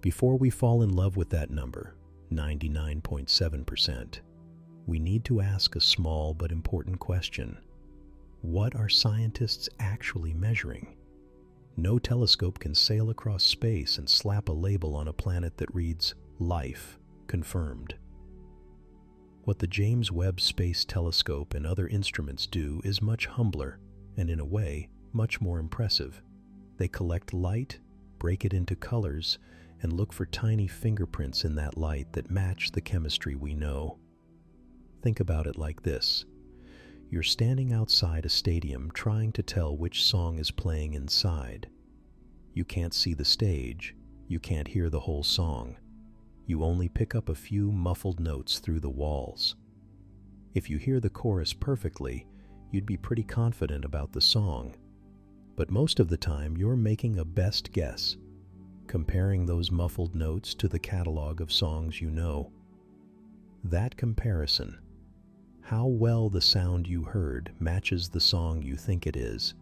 Before we fall in love with that number, 99.7%, we need to ask a small but important question. What are scientists actually measuring? No telescope can sail across space and slap a label on a planet that reads, "Life confirmed." What the James Webb Space Telescope and other instruments do is much humbler and, in a way, much more impressive. They collect light, break it into colors, and look for tiny fingerprints in that light that match the chemistry we know. Think about it like this. You're standing outside a stadium trying to tell which song is playing inside. You can't see the stage, you can't hear the whole song. You only pick up a few muffled notes through the walls. If you hear the chorus perfectly, you'd be pretty confident about the song. But most of the time, you're making a best guess, comparing those muffled notes to the catalog of songs you know. That comparison, how well the sound you heard matches the song you think it is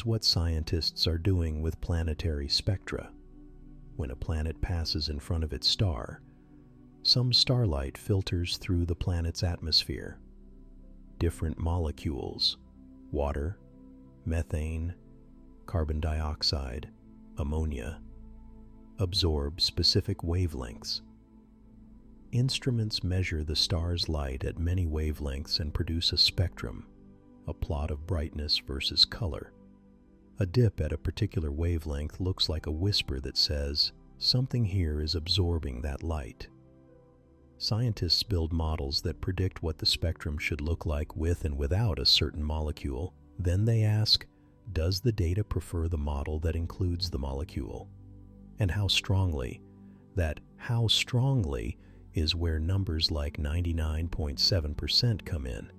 what scientists are doing with planetary spectra. When a planet passes in front of its star, some starlight filters through the planet's atmosphere. Different molecules, water, methane, carbon dioxide, ammonia, absorb specific wavelengths. Instruments measure the star's light at many wavelengths and produce a spectrum, a plot of brightness versus color. A dip at a particular wavelength looks like a whisper that says, something here is absorbing that light. Scientists build models that predict what the spectrum should look like with and without a certain molecule. Then they ask, does the data prefer the model that includes the molecule? And how strongly? That how strongly is where numbers like 99.7% come in.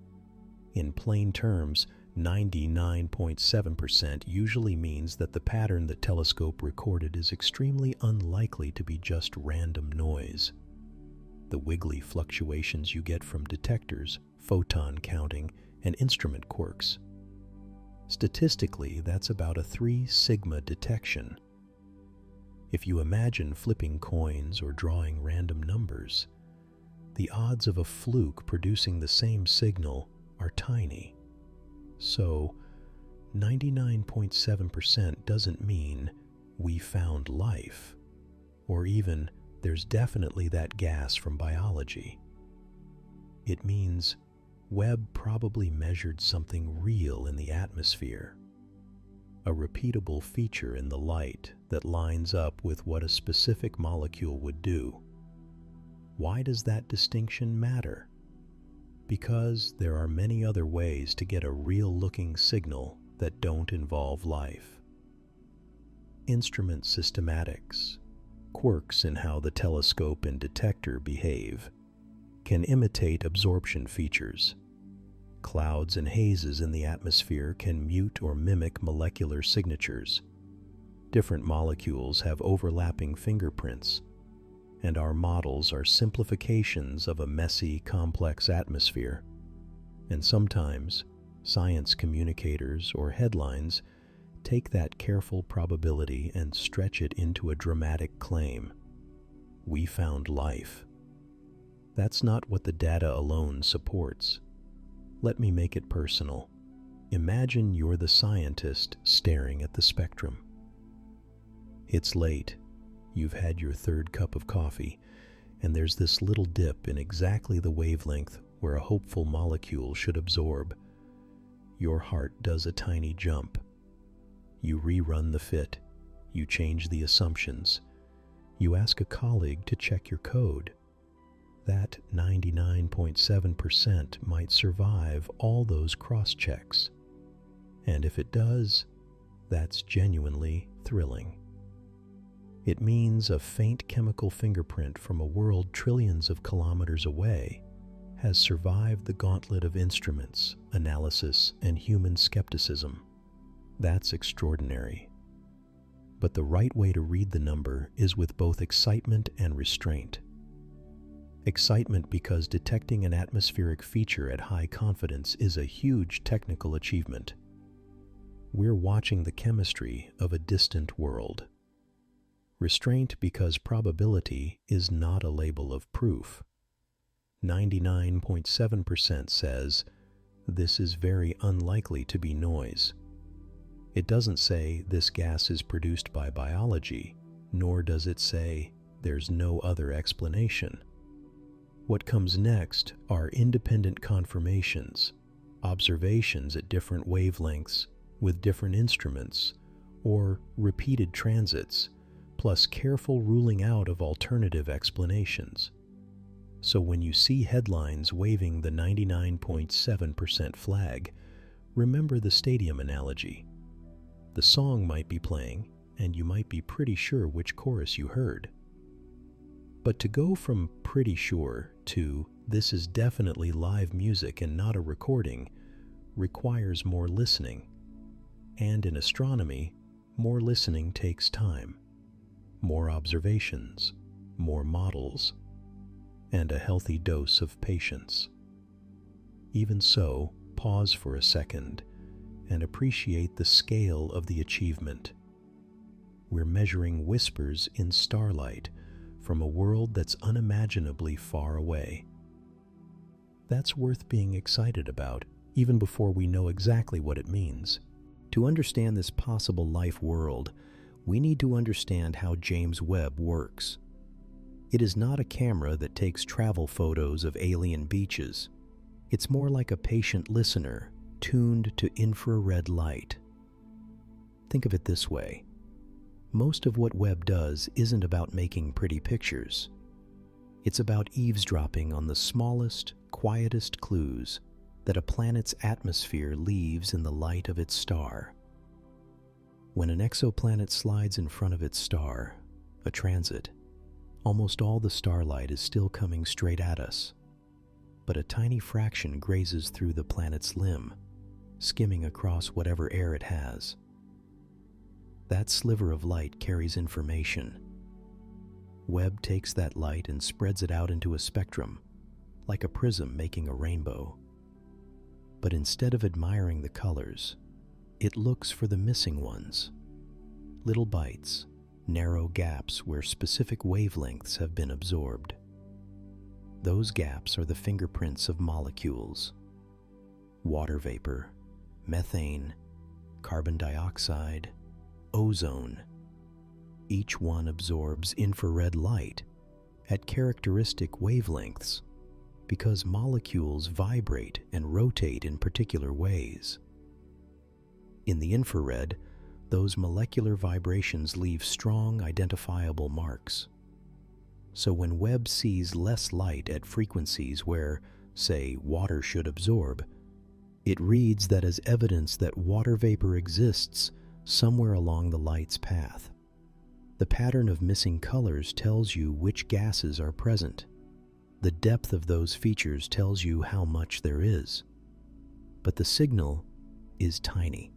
In plain terms, 99.7% usually means that the pattern the telescope recorded is extremely unlikely to be just random noise. The wiggly fluctuations you get from detectors, photon counting, and instrument quirks. Statistically, that's about a 3 sigma detection. If you imagine flipping coins or drawing random numbers, the odds of a fluke producing the same signal are tiny. So, 99.7% doesn't mean we found life, or even there's definitely that gas from biology. It means Webb probably measured something real in the atmosphere, a repeatable feature in the light that lines up with what a specific molecule would do. Why does that distinction matter? Because there are many other ways to get a real-looking signal that don't involve life. Instrument systematics, quirks in how the telescope and detector behave, can imitate absorption features. Clouds and hazes in the atmosphere can mute or mimic molecular signatures. Different molecules have overlapping fingerprints, and our models are simplifications of a messy, complex atmosphere. And sometimes, science communicators or headlines take that careful probability and stretch it into a dramatic claim. We found life. That's not what the data alone supports. Let me make it personal. Imagine you're the scientist staring at the spectrum. It's late. You've had your third cup of coffee, and there's this little dip in exactly the wavelength where a hopeful molecule should absorb. Your heart does a tiny jump. You rerun the fit. You change the assumptions. You ask a colleague to check your code. That 99.7% might survive all those cross-checks. And if it does, that's genuinely thrilling. It means a faint chemical fingerprint from a world trillions of kilometers away has survived the gauntlet of instruments, analysis, and human skepticism. That's extraordinary. But the right way to read the number is with both excitement and restraint. Excitement because detecting an atmospheric feature at high confidence is a huge technical achievement. We're watching the chemistry of a distant world. Restraint because probability is not a label of proof. 99.7% says, this is very unlikely to be noise. It doesn't say this gas is produced by biology, nor does it say there's no other explanation. What comes next are independent confirmations, observations at different wavelengths with different instruments, or repeated transits, plus careful ruling out of alternative explanations. So when you see headlines waving the 99.7% flag, remember the stadium analogy. The song might be playing, and you might be pretty sure which chorus you heard. But to go from pretty sure to this is definitely live music and not a recording requires more listening. And in astronomy, more listening takes time, more observations, more models, and a healthy dose of patience. Even so, pause for a second and appreciate the scale of the achievement. We're measuring whispers in starlight from a world that's unimaginably far away. That's worth being excited about, even before we know exactly what it means. To understand this possible life world, we need to understand how James Webb works. It is not a camera that takes travel photos of alien beaches. It's more like a patient listener tuned to infrared light. Think of it this way. Most of what Webb does isn't about making pretty pictures. It's about eavesdropping on the smallest, quietest clues that a planet's atmosphere leaves in the light of its star. When an exoplanet slides in front of its star, a transit, almost all the starlight is still coming straight at us, but a tiny fraction grazes through the planet's limb, skimming across whatever air it has. That sliver of light carries information. Webb takes that light and spreads it out into a spectrum, like a prism making a rainbow. But instead of admiring the colors, it looks for the missing ones, little bites, narrow gaps where specific wavelengths have been absorbed. Those gaps are the fingerprints of molecules: water vapor, methane, carbon dioxide, ozone. Each one absorbs infrared light at characteristic wavelengths because molecules vibrate and rotate in particular ways. In the infrared, those molecular vibrations leave strong, identifiable marks. So when Webb sees less light at frequencies where, say, water should absorb, it reads that as evidence that water vapor exists somewhere along the light's path. The pattern of missing colors tells you which gases are present. The depth of those features tells you how much there is. But the signal is tiny.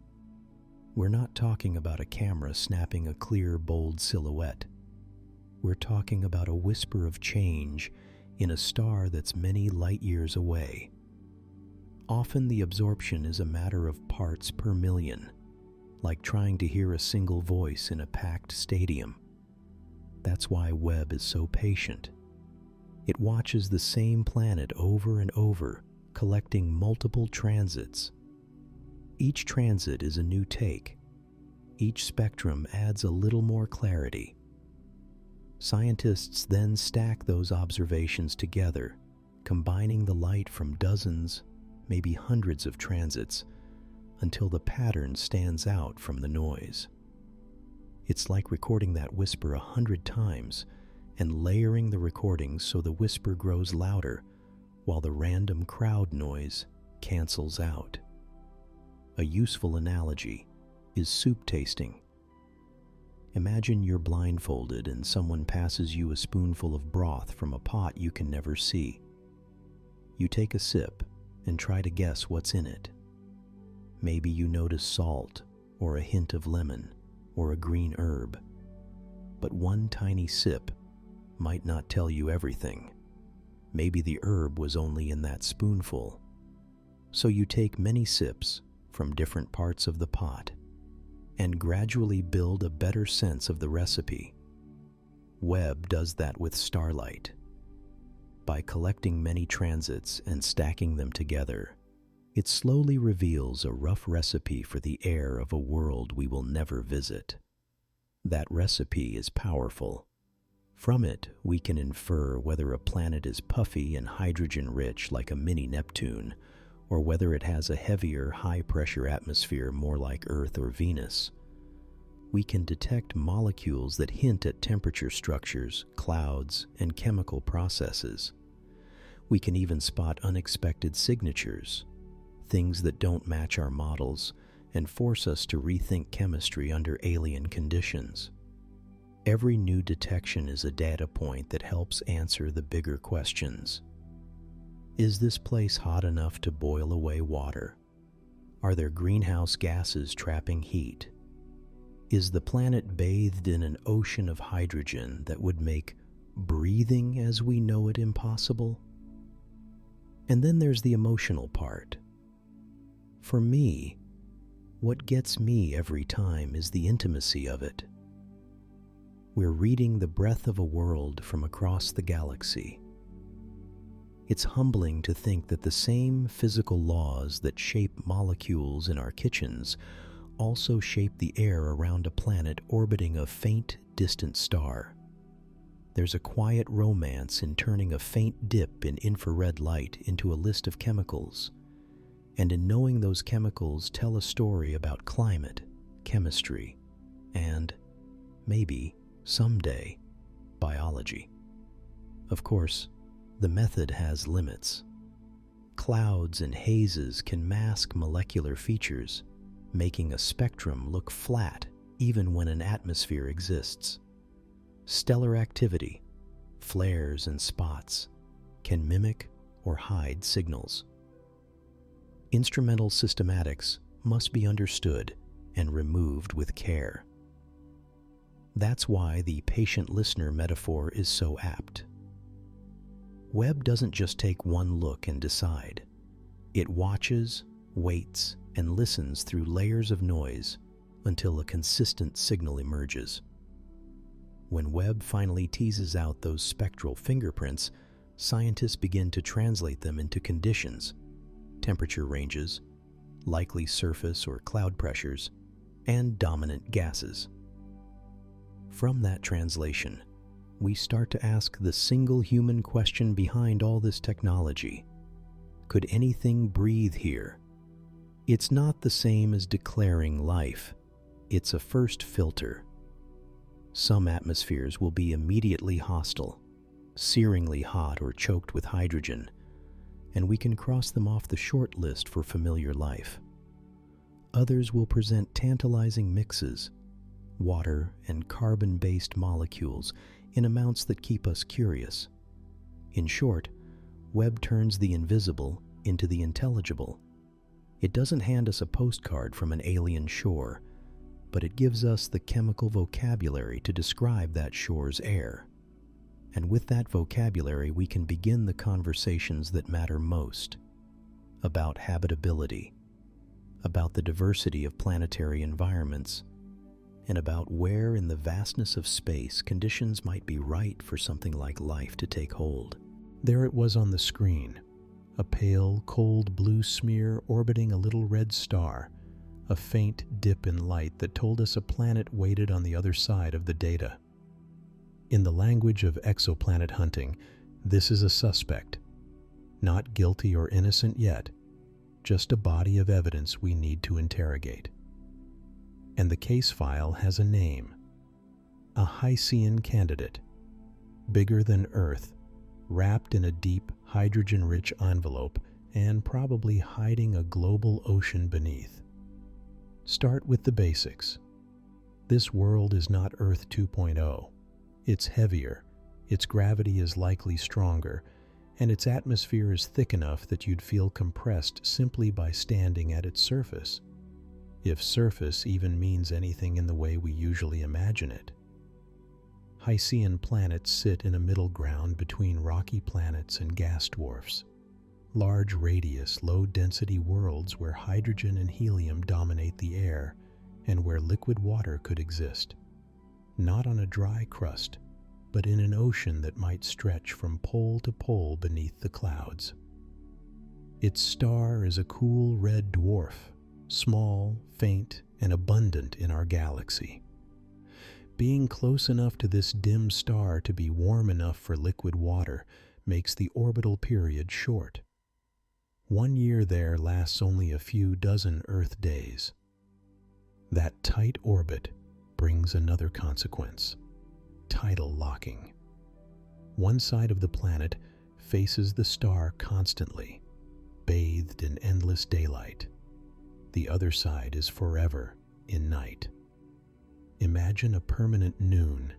We're not talking about a camera snapping a clear, bold silhouette. We're talking about a whisper of change in a star that's many light years away. Often the absorption is a matter of parts per million, like trying to hear a single voice in a packed stadium. That's why Webb is so patient. It watches the same planet over and over, collecting multiple transits. Each transit is a new take. Each spectrum adds a little more clarity. Scientists then stack those observations together, combining the light from dozens, maybe hundreds of transits, until the pattern stands out from the noise. It's like recording that whisper 100 times and layering the recordings so the whisper grows louder while the random crowd noise cancels out. A useful analogy is soup tasting. Imagine you're blindfolded and someone passes you a spoonful of broth from a pot you can never see. You take a sip and try to guess what's in it. Maybe you notice salt, or a hint of lemon, or a green herb. But one tiny sip might not tell you everything. Maybe the herb was only in that spoonful. So you take many sips from different parts of the pot and gradually build a better sense of the recipe. Webb does that with starlight. By collecting many transits and stacking them together, it slowly reveals a rough recipe for the air of a world we will never visit. That recipe is powerful. From it, we can infer whether a planet is puffy and hydrogen-rich like a mini Neptune, or whether it has a heavier, high-pressure atmosphere more like Earth or Venus. We can detect molecules that hint at temperature structures, clouds, and chemical processes. We can even spot unexpected signatures, things that don't match our models and force us to rethink chemistry under alien conditions. Every new detection is a data point that helps answer the bigger questions. Is this place hot enough to boil away water? Are there greenhouse gases trapping heat? Is the planet bathed in an ocean of hydrogen that would make breathing as we know it impossible? And then there's the emotional part. For me, what gets me every time is the intimacy of it. We're reading the breath of a world from across the galaxy. It's humbling to think that the same physical laws that shape molecules in our kitchens also shape the air around a planet orbiting a faint, distant star. There's a quiet romance in turning a faint dip in infrared light into a list of chemicals, and in knowing those chemicals tell a story about climate, chemistry, and, maybe, someday, biology. Of course, the method has limits. Clouds and hazes can mask molecular features, making a spectrum look flat even when an atmosphere exists. Stellar activity, flares and spots, can mimic or hide signals. Instrumental systematics must be understood and removed with care. That's why the patient listener metaphor is so apt. Webb doesn't just take one look and decide. It watches, waits, and listens through layers of noise until a consistent signal emerges. When Webb finally teases out those spectral fingerprints, scientists begin to translate them into conditions, temperature ranges, likely surface or cloud pressures, and dominant gases. From that translation, we start to ask the single human question behind all this technology. Could anything breathe here? It's not the same as declaring life. It's a first filter. Some atmospheres will be immediately hostile, searingly hot or choked with hydrogen, and we can cross them off the short list for familiar life. Others will present tantalizing mixes, water and carbon-based molecules in amounts that keep us curious. In short, Webb turns the invisible into the intelligible. It doesn't hand us a postcard from an alien shore, but it gives us the chemical vocabulary to describe that shore's air. And with that vocabulary, we can begin the conversations that matter most, about habitability, about the diversity of planetary environments, and about where in the vastness of space conditions might be right for something like life to take hold. There it was on the screen, a pale, cold blue smear orbiting a little red star, a faint dip in light that told us a planet waited on the other side of the data. In the language of exoplanet hunting, this is a suspect. Not guilty or innocent yet, just a body of evidence we need to interrogate. And the case file has a name. A Hycean candidate, bigger than Earth, wrapped in a deep, hydrogen-rich envelope and probably hiding a global ocean beneath. Start with the basics. This world is not Earth 2.0. It's heavier, its gravity is likely stronger, and its atmosphere is thick enough that you'd feel compressed simply by standing at its surface. If surface even means anything in the way we usually imagine it. Hycean planets sit in a middle ground between rocky planets and gas dwarfs. Large radius, low-density worlds where hydrogen and helium dominate the air and where liquid water could exist. Not on a dry crust, but in an ocean that might stretch from pole to pole beneath the clouds. Its star is a cool red dwarf, small, faint, and abundant in our galaxy. Being close enough to this dim star to be warm enough for liquid water makes the orbital period short. 1 year there lasts only a few dozen Earth days. That tight orbit brings another consequence: tidal locking. One side of the planet faces the star constantly, bathed in endless daylight. The other side is forever in night. Imagine a permanent noon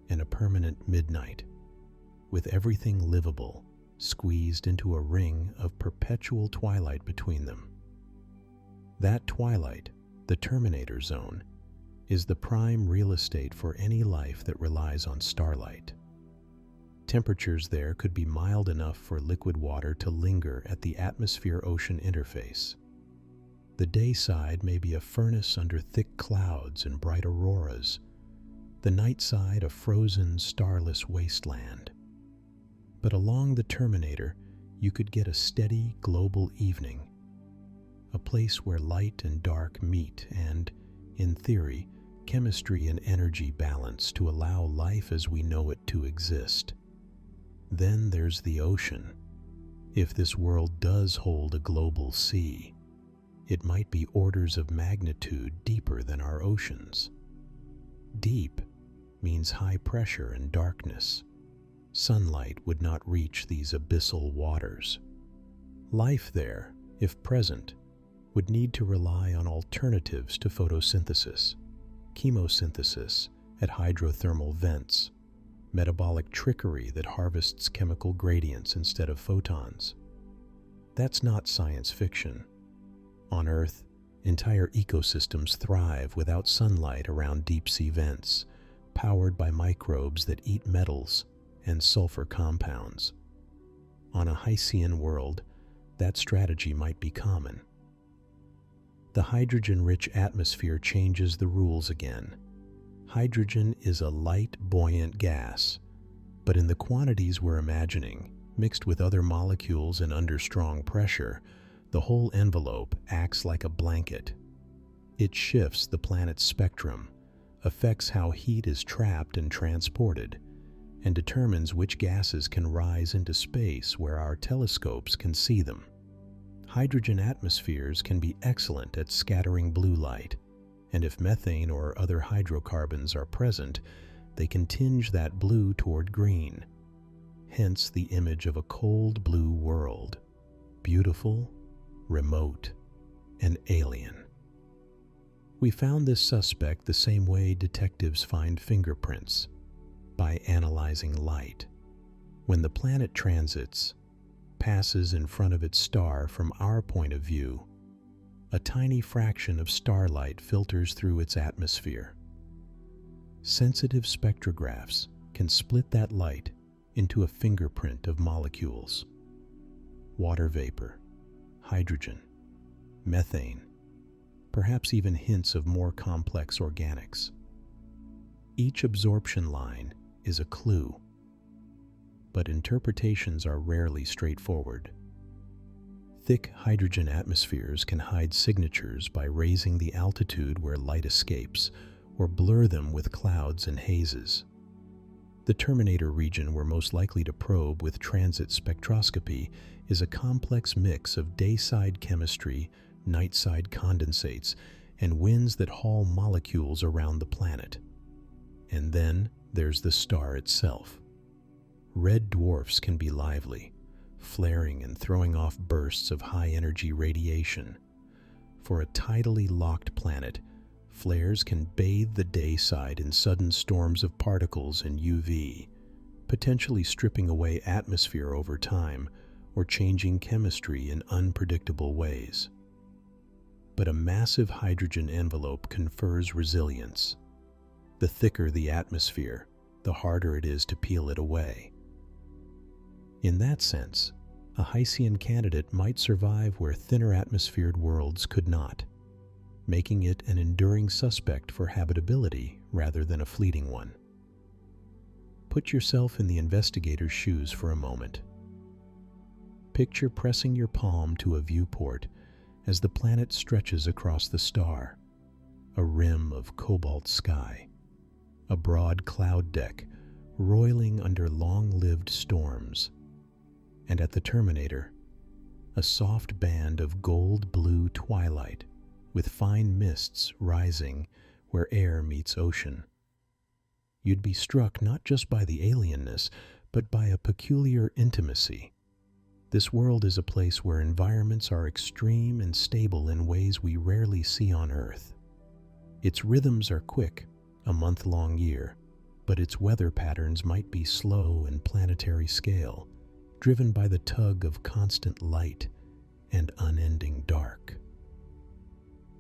and a permanent midnight, with everything livable squeezed into a ring of perpetual twilight between them. That twilight, the terminator zone, is the prime real estate for any life that relies on starlight. Temperatures there could be mild enough for liquid water to linger at the atmosphere-ocean interface. The day side may be a furnace under thick clouds and bright auroras, the night side a frozen, starless wasteland. But along the terminator, you could get a steady global evening, a place where light and dark meet and, in theory, chemistry and energy balance to allow life as we know it to exist. Then there's the ocean. If this world does hold a global sea, it might be orders of magnitude deeper than our oceans. Deep means high pressure and darkness. Sunlight would not reach these abyssal waters. Life there, if present, would need to rely on alternatives to photosynthesis, chemosynthesis at hydrothermal vents, metabolic trickery that harvests chemical gradients instead of photons. That's not science fiction. On Earth, entire ecosystems thrive without sunlight around deep-sea vents, powered by microbes that eat metals and sulfur compounds. On a Hycean world, that strategy might be common. The hydrogen-rich atmosphere changes the rules again. Hydrogen is a light, buoyant gas, but in the quantities we're imagining, mixed with other molecules and under strong pressure, the whole envelope acts like a blanket. It shifts the planet's spectrum, affects how heat is trapped and transported, and determines which gases can rise into space where our telescopes can see them. Hydrogen atmospheres can be excellent at scattering blue light, and if methane or other hydrocarbons are present, they can tinge that blue toward green. Hence the image of a cold blue world, beautiful, remote, and alien. We found this suspect the same way detectives find fingerprints, by analyzing light. When the planet transits, passes in front of its star from our point of view, a tiny fraction of starlight filters through its atmosphere. Sensitive spectrographs can split that light into a fingerprint of molecules: water vapor, hydrogen, methane, perhaps even hints of more complex organics. Each absorption line is a clue, but interpretations are rarely straightforward. Thick hydrogen atmospheres can hide signatures by raising the altitude where light escapes, or blur them with clouds and hazes. The terminator region we're most likely to probe with transit spectroscopy is a complex mix of day-side chemistry, night-side condensates, and winds that haul molecules around the planet. And then there's the star itself. Red dwarfs can be lively, flaring and throwing off bursts of high-energy radiation. For a tidally locked planet, flares can bathe the day side in sudden storms of particles and UV, potentially stripping away atmosphere over time or changing chemistry in unpredictable ways. But a massive hydrogen envelope confers resilience. The thicker the atmosphere, the harder it is to peel it away. In that sense, a Hycean candidate might survive where thinner atmosphered worlds could not, making it an enduring suspect for habitability rather than a fleeting one. Put yourself in the investigator's shoes for a moment. Picture pressing your palm to a viewport as the planet stretches across the star, a rim of cobalt sky, a broad cloud deck roiling under long-lived storms, and at the terminator, a soft band of gold-blue twilight with fine mists rising where air meets ocean. You'd be struck not just by the alienness, but by a peculiar intimacy. This world is a place where environments are extreme and stable in ways we rarely see on Earth. Its rhythms are quick, a month-long year, but its weather patterns might be slow and planetary scale, driven by the tug of constant light and unending dark.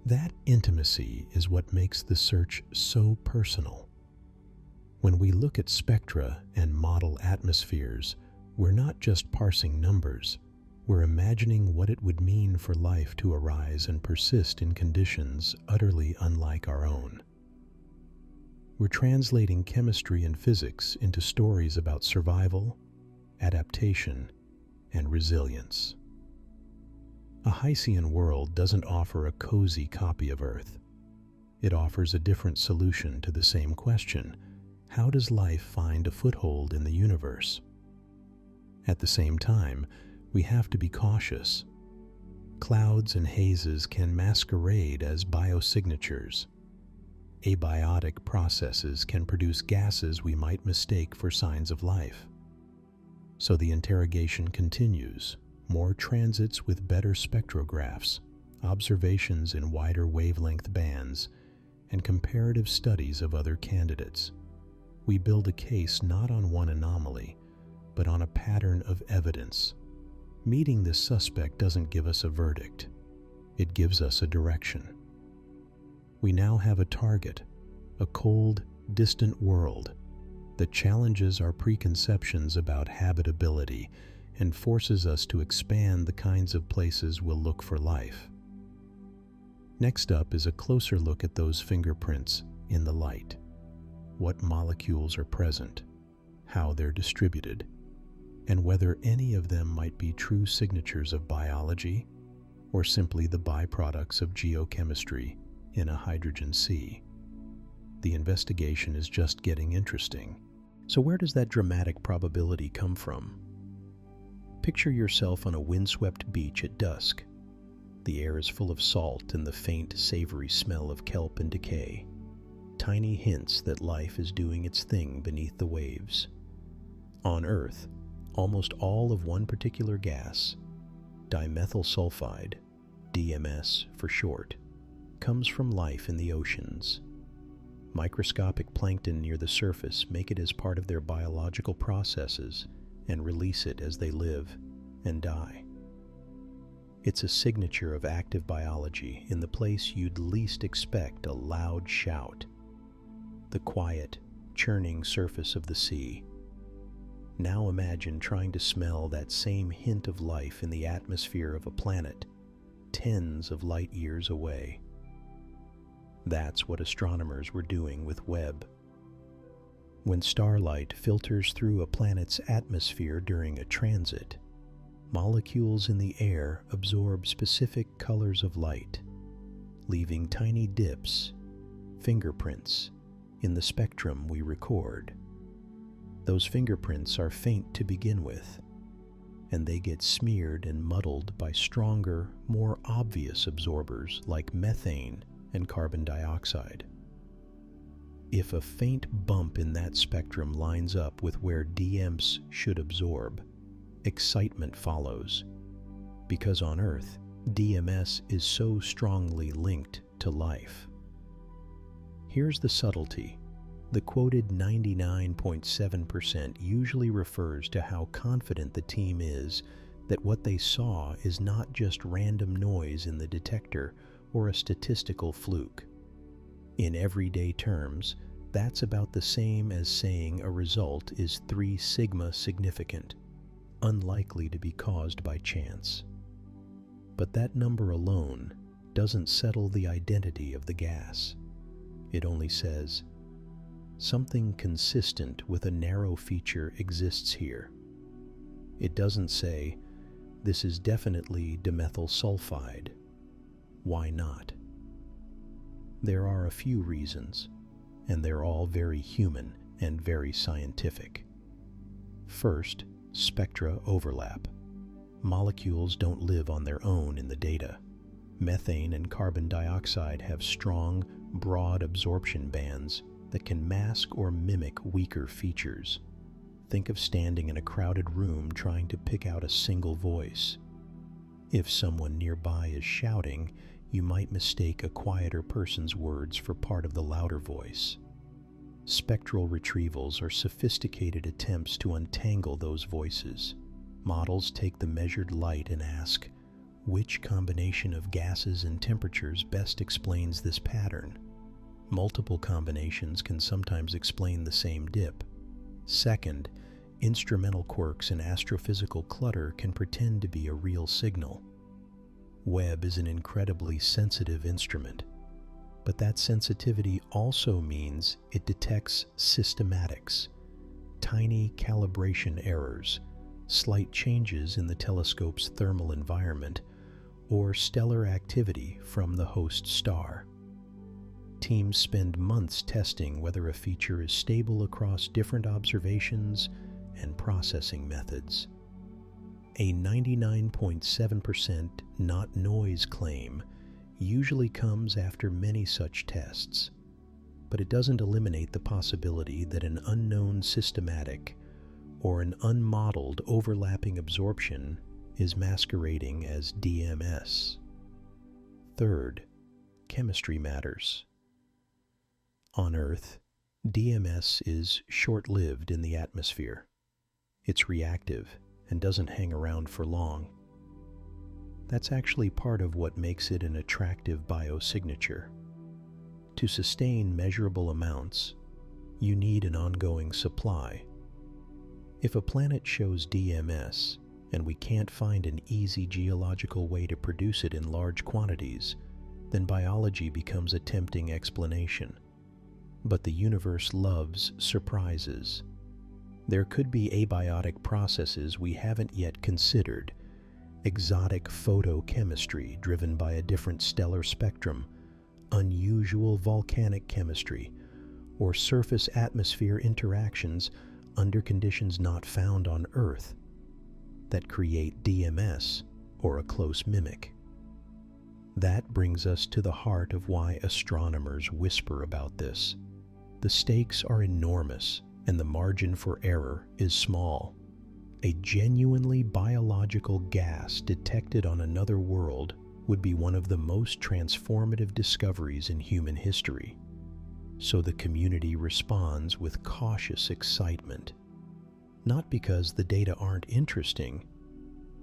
That intimacy is what makes the search so personal. When we look at spectra and model atmospheres, we're not just parsing numbers, we're imagining what it would mean for life to arise and persist in conditions utterly unlike our own. We're translating chemistry and physics into stories about survival, adaptation, and resilience. A Hycean world doesn't offer a cozy copy of Earth. It offers a different solution to the same question: how does life find a foothold in the universe? At the same time, we have to be cautious. Clouds and hazes can masquerade as biosignatures. Abiotic processes can produce gases we might mistake for signs of life. So the interrogation continues. More transits with better spectrographs, observations in wider wavelength bands, and comparative studies of other candidates. We build a case not on one anomaly, but on a pattern of evidence. Meeting this suspect doesn't give us a verdict. It gives us a direction. We now have a target, a cold, distant world that challenges our preconceptions about habitability and forces us to expand the kinds of places we'll look for life. Next up is a closer look at those fingerprints in the light. What molecules are present, how they're distributed, and whether any of them might be true signatures of biology or simply the byproducts of geochemistry in a hydrogen sea. The investigation is just getting interesting. So where does that dramatic probability come from? Picture yourself on a windswept beach at dusk. The air is full of salt and the faint, savory smell of kelp and decay. Tiny hints that life is doing its thing beneath the waves. On Earth, almost all of one particular gas, dimethyl sulfide, DMS for short, comes from life in the oceans. Microscopic plankton near the surface make it as part of their biological processes and release it as they live and die. It's a signature of active biology in the place you'd least expect a loud shout, the quiet, churning surface of the sea. Now imagine trying to smell that same hint of life in the atmosphere of a planet tens of light years away. That's what astronomers were doing with Webb. When starlight filters through a planet's atmosphere during a transit, molecules in the air absorb specific colors of light, leaving tiny dips, fingerprints, in the spectrum we record. Those fingerprints are faint to begin with, and they get smeared and muddled by stronger, more obvious absorbers like methane and carbon dioxide. If a faint bump in that spectrum lines up with where DMS should absorb, excitement follows, because on Earth, DMS is so strongly linked to life. Here's the subtlety. The quoted 99.7% usually refers to how confident the team is that what they saw is not just random noise in the detector or a statistical fluke. In everyday terms, that's about the same as saying a result is 3 sigma significant, unlikely to be caused by chance. But that number alone doesn't settle the identity of the gas. It only says, Something consistent with a narrow feature exists here. It doesn't say, "This is definitely dimethyl sulfide." Why not? There are a few reasons, and they're all very human and very scientific. First, spectra overlap. Molecules don't live on their own in the data. Methane and carbon dioxide have strong, broad absorption bands that can mask or mimic weaker features. Think of standing in a crowded room trying to pick out a single voice. If someone nearby is shouting, you might mistake a quieter person's words for part of the louder voice. Spectral retrievals are sophisticated attempts to untangle those voices. Models take the measured light and ask, which combination of gases and temperatures best explains this pattern? Multiple combinations can sometimes explain the same dip. Second, instrumental quirks and astrophysical clutter can pretend to be a real signal. Webb is an incredibly sensitive instrument, but that sensitivity also means it detects systematics, tiny calibration errors, slight changes in the telescope's thermal environment, or stellar activity from the host star. Teams spend months testing whether a feature is stable across different observations and processing methods. A 99.7% not noise claim usually comes after many such tests, but it doesn't eliminate the possibility that an unknown systematic or an unmodeled overlapping absorption is masquerading as DMS. Third, chemistry matters. On Earth, DMS is short-lived in the atmosphere. It's reactive and doesn't hang around for long. That's actually part of what makes it an attractive biosignature. To sustain measurable amounts, you need an ongoing supply. If a planet shows DMS, and we can't find an easy geological way to produce it in large quantities, then biology becomes a tempting explanation. But the universe loves surprises. There could be abiotic processes we haven't yet considered, exotic photochemistry driven by a different stellar spectrum, unusual volcanic chemistry, or surface-atmosphere interactions under conditions not found on Earth that create DMS or a close mimic. That brings us to the heart of why astronomers whisper about this. The stakes are enormous and the margin for error is small. A genuinely biological gas detected on another world would be one of the most transformative discoveries in human history. So the community responds with cautious excitement. Not because the data aren't interesting,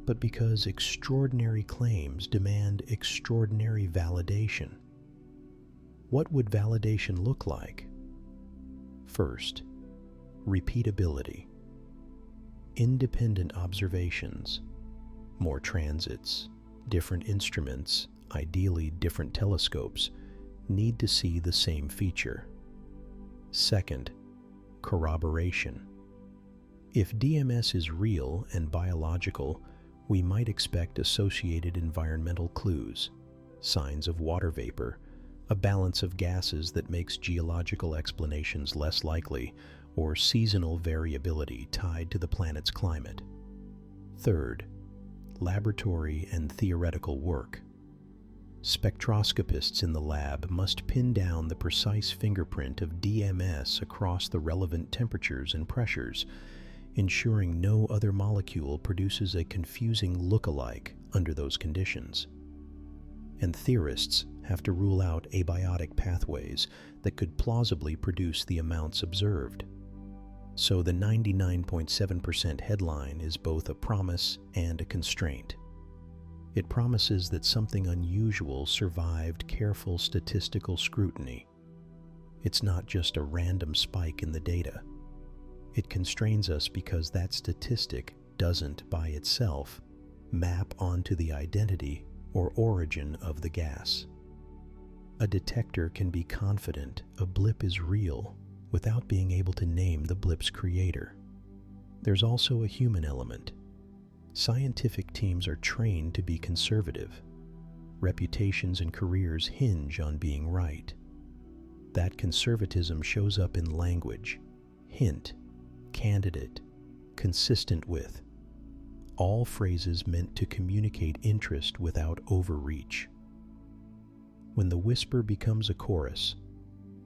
but because extraordinary claims demand extraordinary validation. What would validation look like? First, repeatability. Independent observations, more transits, different instruments, ideally different telescopes, need to see the same feature. Second, corroboration. If DMS is real and biological, we might expect associated environmental clues, signs of water vapor, a balance of gases that makes geological explanations less likely, or seasonal variability tied to the planet's climate. Third, laboratory and theoretical work. Spectroscopists in the lab must pin down the precise fingerprint of DMS across the relevant temperatures and pressures, ensuring no other molecule produces a confusing look-alike under those conditions. And theorists have to rule out abiotic pathways that could plausibly produce the amounts observed. So the 99.7% headline is both a promise and a constraint. It promises that something unusual survived careful statistical scrutiny. It's not just a random spike in the data. It constrains us because that statistic doesn't, by itself, map onto the identity or origin of the gas. A detector can be confident a blip is real without being able to name the blip's creator. There's also a human element. Scientific teams are trained to be conservative. Reputations and careers hinge on being right. That conservatism shows up in language: hint, candidate, consistent with. All phrases meant to communicate interest without overreach. When the whisper becomes a chorus,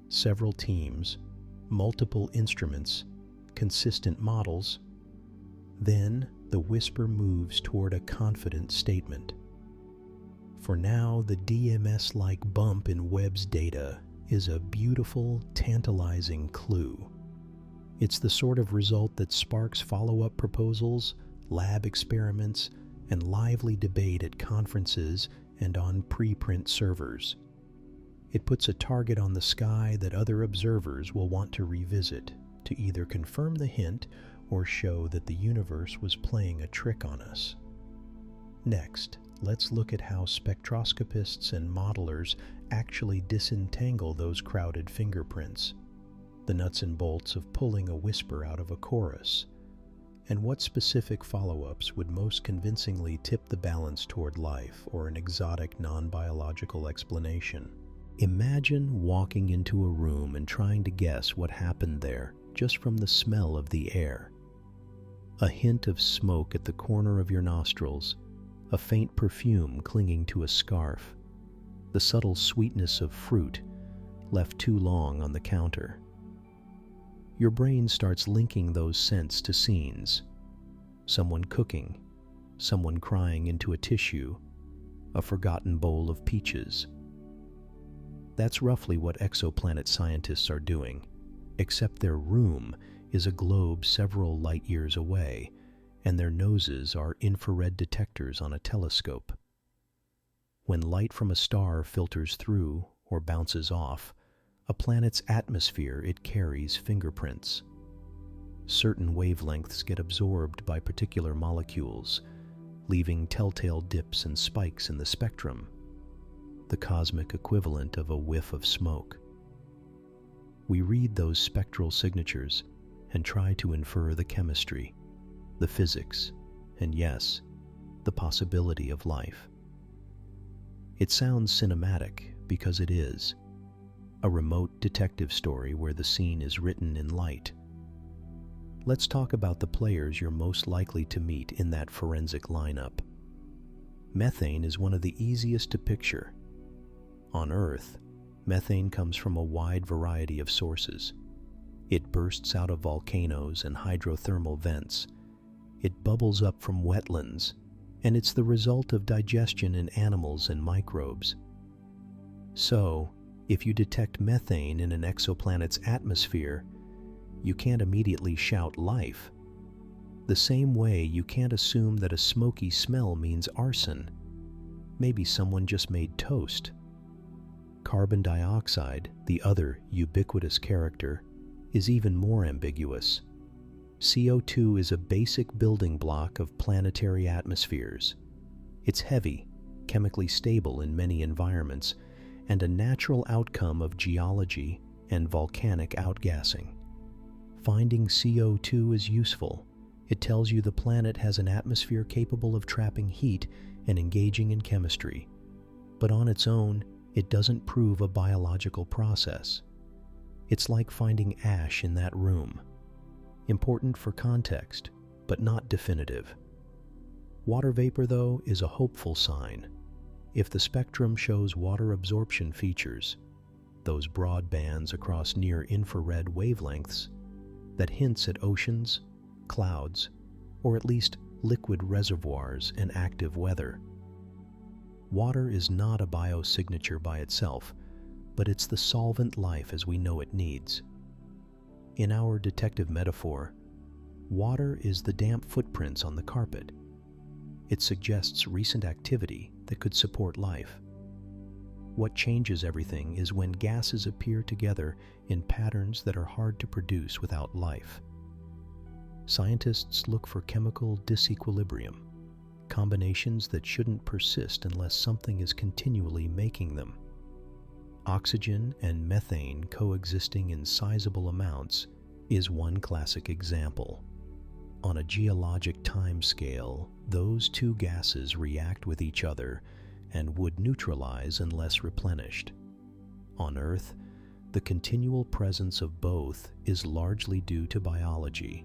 several teams, multiple instruments, consistent models, then the whisper moves toward a confident statement. For now, the DMS-like bump in Webb's data is a beautiful, tantalizing clue. It's the sort of result that sparks follow-up proposals, lab experiments, and lively debate at conferences and on preprint servers. It puts a target on the sky that other observers will want to revisit to either confirm the hint or show that the universe was playing a trick on us. Next, let's look at how spectroscopists and modelers actually disentangle those crowded fingerprints, the nuts and bolts of pulling a whisper out of a chorus, and what specific follow-ups would most convincingly tip the balance toward life or an exotic non-biological explanation. Imagine walking into a room and trying to guess what happened there just from the smell of the air. A hint of smoke at the corner of your nostrils, a faint perfume clinging to a scarf, the subtle sweetness of fruit left too long on the counter. Your brain starts linking those scents to scenes: someone cooking, someone crying into a tissue, a forgotten bowl of peaches. That's roughly what exoplanet scientists are doing, except their room is a globe several light years away, and their noses are infrared detectors on a telescope. When light from a star filters through or bounces off a planet's atmosphere, it carries fingerprints. Certain wavelengths get absorbed by particular molecules, leaving telltale dips and spikes in the spectrum, the cosmic equivalent of a whiff of smoke. We read those spectral signatures and try to infer the chemistry, the physics, and yes, the possibility of life. It sounds cinematic because it is. A remote detective story where the scene is written in light. Let's talk about the players you're most likely to meet in that forensic lineup. Methane is one of the easiest to picture. On Earth, methane comes from a wide variety of sources. It bursts out of volcanoes and hydrothermal vents. It bubbles up from wetlands, and it's the result of digestion in animals and microbes. So, if you detect methane in an exoplanet's atmosphere, you can't immediately shout life. The same way you can't assume that a smoky smell means arson. Maybe someone just made toast. Carbon dioxide, the other ubiquitous character, is even more ambiguous. CO2 is a basic building block of planetary atmospheres. It's heavy, chemically stable in many environments, and a natural outcome of geology and volcanic outgassing. Finding CO2 is useful. It tells you the planet has an atmosphere capable of trapping heat and engaging in chemistry. But on its own, it doesn't prove a biological process. It's like finding ash in that room. Important for context, but not definitive. Water vapor, though, is a hopeful sign. If the spectrum shows water absorption features, those broad bands across near-infrared wavelengths, that hints at oceans, clouds, or at least liquid reservoirs and active weather. Water is not a biosignature by itself, but it's the solvent life as we know it needs. In our detective metaphor, water is the damp footprints on the carpet. It suggests recent activity that could support life. What changes everything is when gases appear together in patterns that are hard to produce without life. Scientists look for chemical disequilibrium, combinations that shouldn't persist unless something is continually making them. Oxygen and methane coexisting in sizable amounts is one classic example. On a geologic time scale, those two gases react with each other and would neutralize unless replenished. On Earth, the continual presence of both is largely due to biology,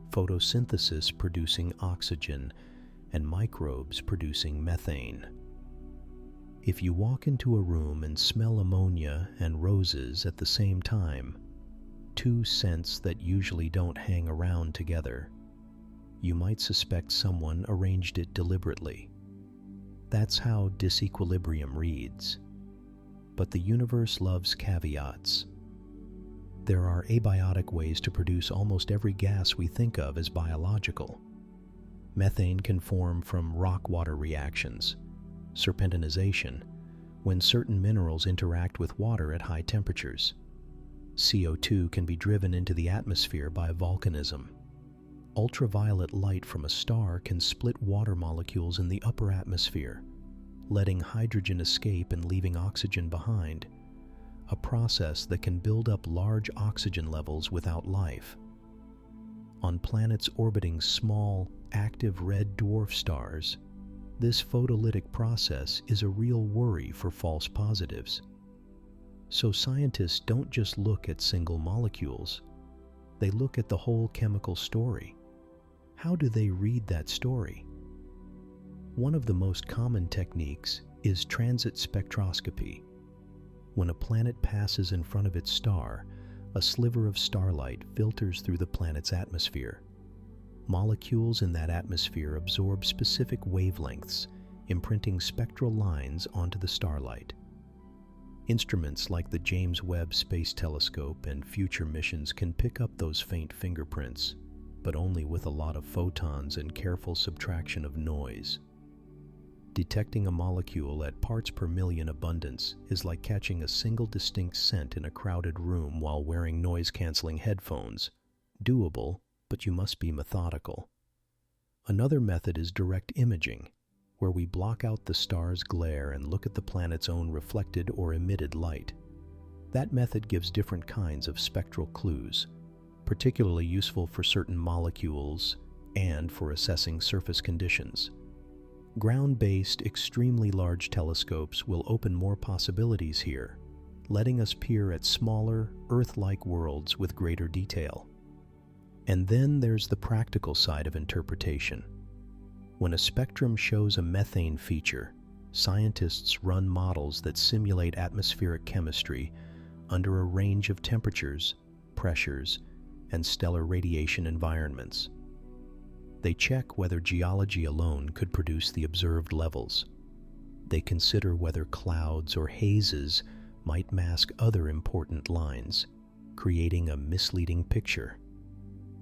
photosynthesis producing oxygen and microbes producing methane. If you walk into a room and smell ammonia and roses at the same time, two scents that usually don't hang around together, you might suspect someone arranged it deliberately. That's how disequilibrium reads. But the universe loves caveats. There are abiotic ways to produce almost every gas we think of as biological. Methane can form from rock-water reactions, serpentinization, when certain minerals interact with water at high temperatures. CO2 can be driven into the atmosphere by volcanism. Ultraviolet light from a star can split water molecules in the upper atmosphere, letting hydrogen escape and leaving oxygen behind, a process that can build up large oxygen levels without life. On planets orbiting small, active red dwarf stars, this photolytic process is a real worry for false positives. So scientists don't just look at single molecules, they look at the whole chemical story. How do they read that story? One of the most common techniques is transit spectroscopy. When a planet passes in front of its star, a sliver of starlight filters through the planet's atmosphere. Molecules in that atmosphere absorb specific wavelengths, imprinting spectral lines onto the starlight. Instruments like the James Webb Space Telescope and future missions can pick up those faint fingerprints, but only with a lot of photons and careful subtraction of noise. Detecting a molecule at parts per million abundance is like catching a single distinct scent in a crowded room while wearing noise-canceling headphones. Doable, but you must be methodical. Another method is direct imaging, where we block out the star's glare and look at the planet's own reflected or emitted light. That method gives different kinds of spectral clues, particularly useful for certain molecules and for assessing surface conditions. Ground-based, extremely large telescopes will open more possibilities here, letting us peer at smaller, Earth-like worlds with greater detail. And then there's the practical side of interpretation. When a spectrum shows a methane feature, scientists run models that simulate atmospheric chemistry under a range of temperatures, pressures, and stellar radiation environments. They check whether geology alone could produce the observed levels. They consider whether clouds or hazes might mask other important lines, creating a misleading picture.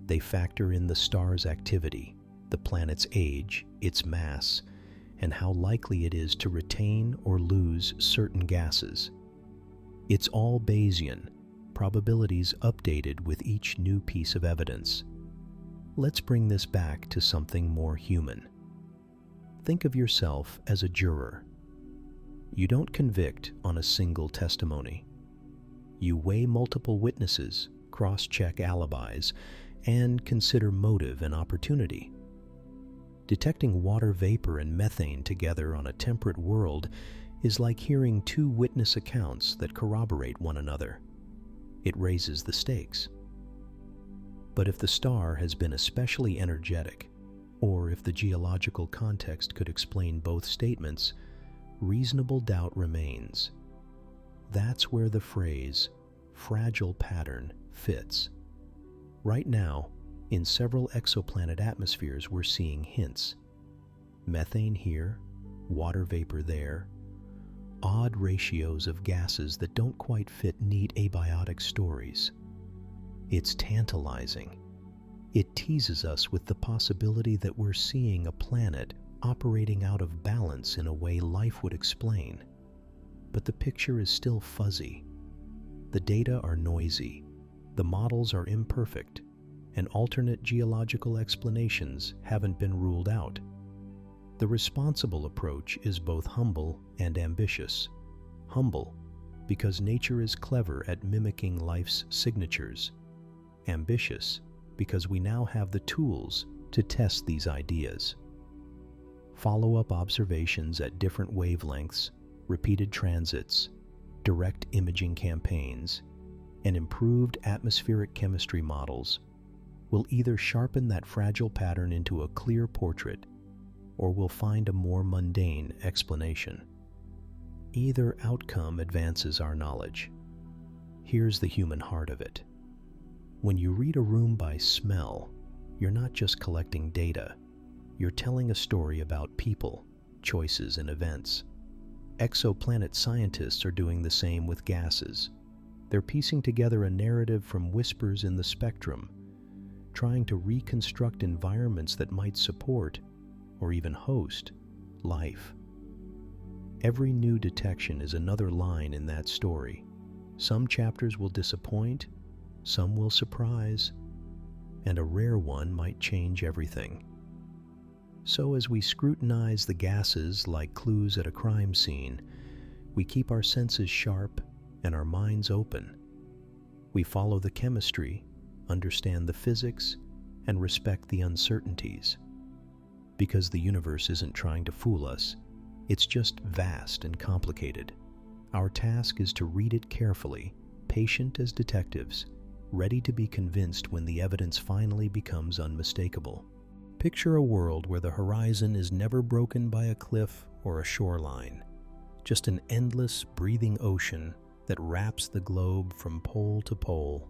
They factor in the star's activity, the planet's age, its mass, and how likely it is to retain or lose certain gases. It's all Bayesian, probabilities updated with each new piece of evidence. Let's bring this back to something more human. Think of yourself as a juror. You don't convict on a single testimony. You weigh multiple witnesses, cross-check alibis, and consider motive and opportunity. Detecting water vapor and methane together on a temperate world is like hearing two witness accounts that corroborate one another. It raises the stakes. But if the star has been especially energetic, or if the geological context could explain both statements, reasonable doubt remains. That's where the phrase, fragile pattern, fits. Right now, in several exoplanet atmospheres, we're seeing hints. Methane here, water vapor there, odd ratios of gases that don't quite fit neat abiotic stories. It's tantalizing. It teases us with the possibility that we're seeing a planet operating out of balance in a way life would explain. But the picture is still fuzzy. The data are noisy, the models are imperfect, and alternate geological explanations haven't been ruled out. The responsible approach is both humble and ambitious. Humble, because nature is clever at mimicking life's signatures. Ambitious because we now have the tools to test these ideas. Follow-up observations at different wavelengths, repeated transits, direct imaging campaigns, and improved atmospheric chemistry models will either sharpen that fragile pattern into a clear portrait or will find a more mundane explanation. Either outcome advances our knowledge. Here's the human heart of it. When you read a room by smell, you're not just collecting data, you're telling a story about people, choices, and events. Exoplanet scientists are doing the same with gases. They're piecing together a narrative from whispers in the spectrum, trying to reconstruct environments that might support, or even host, life. Every new detection is another line in that story. Some chapters will disappoint, some will surprise, and a rare one might change everything. So as we scrutinize the gases like clues at a crime scene, we keep our senses sharp and our minds open. We follow the chemistry, understand the physics, and respect the uncertainties. Because the universe isn't trying to fool us, it's just vast and complicated. Our task is to read it carefully, patient as detectives, ready to be convinced when the evidence finally becomes unmistakable. Picture a world where the horizon is never broken by a cliff or a shoreline, just an endless, breathing ocean that wraps the globe from pole to pole.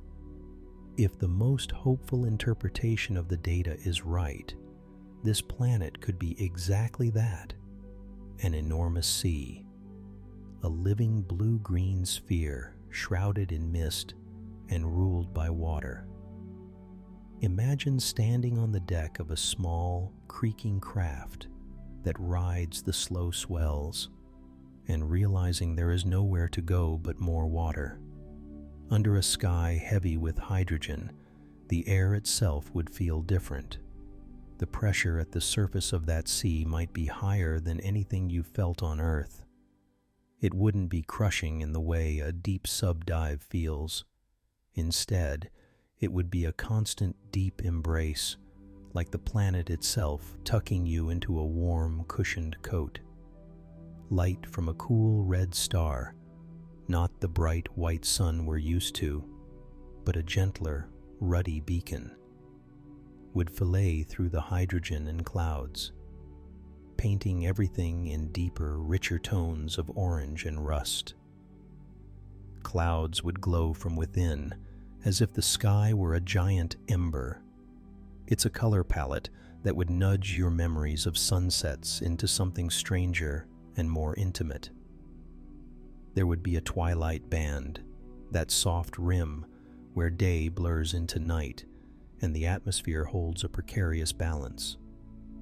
If the most hopeful interpretation of the data is right, this planet could be exactly that, an enormous sea, a living blue-green sphere shrouded in mist and ruled by water. Imagine standing on the deck of a small, creaking craft that rides the slow swells and realizing there is nowhere to go but more water. Under a sky heavy with hydrogen, the air itself would feel different. The pressure at the surface of that sea might be higher than anything you've felt on Earth. It wouldn't be crushing in the way a deep subdive feels. Instead, it would be a constant deep embrace, like the planet itself tucking you into a warm, cushioned coat. Light from a cool red star, not the bright white sun we're used to, but a gentler, ruddy beacon, would fillet through the hydrogen and clouds, painting everything in deeper, richer tones of orange and rust. Clouds would glow from within, as if the sky were a giant ember. It's a color palette that would nudge your memories of sunsets into something stranger and more intimate. There would be a twilight band, that soft rim where day blurs into night and the atmosphere holds a precarious balance.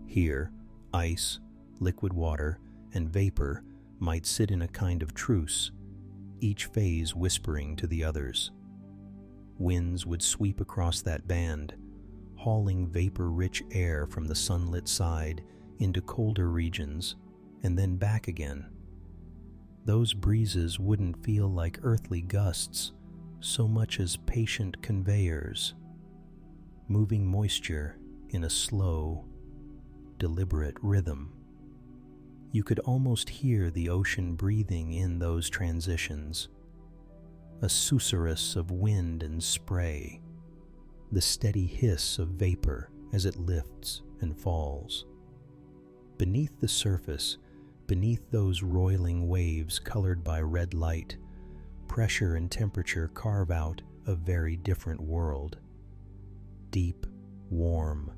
Here, ice, liquid water, and vapor might sit in a kind of truce, each phase whispering to the others. Winds would sweep across that band, hauling vapor-rich air from the sunlit side into colder regions, and then back again. Those breezes wouldn't feel like earthly gusts so much as patient conveyors, moving moisture in a slow, deliberate rhythm. You could almost hear the ocean breathing in those transitions, a susurrus of wind and spray, the steady hiss of vapor as it lifts and falls. Beneath the surface, beneath those roiling waves colored by red light, pressure and temperature carve out a very different world. Deep, warm,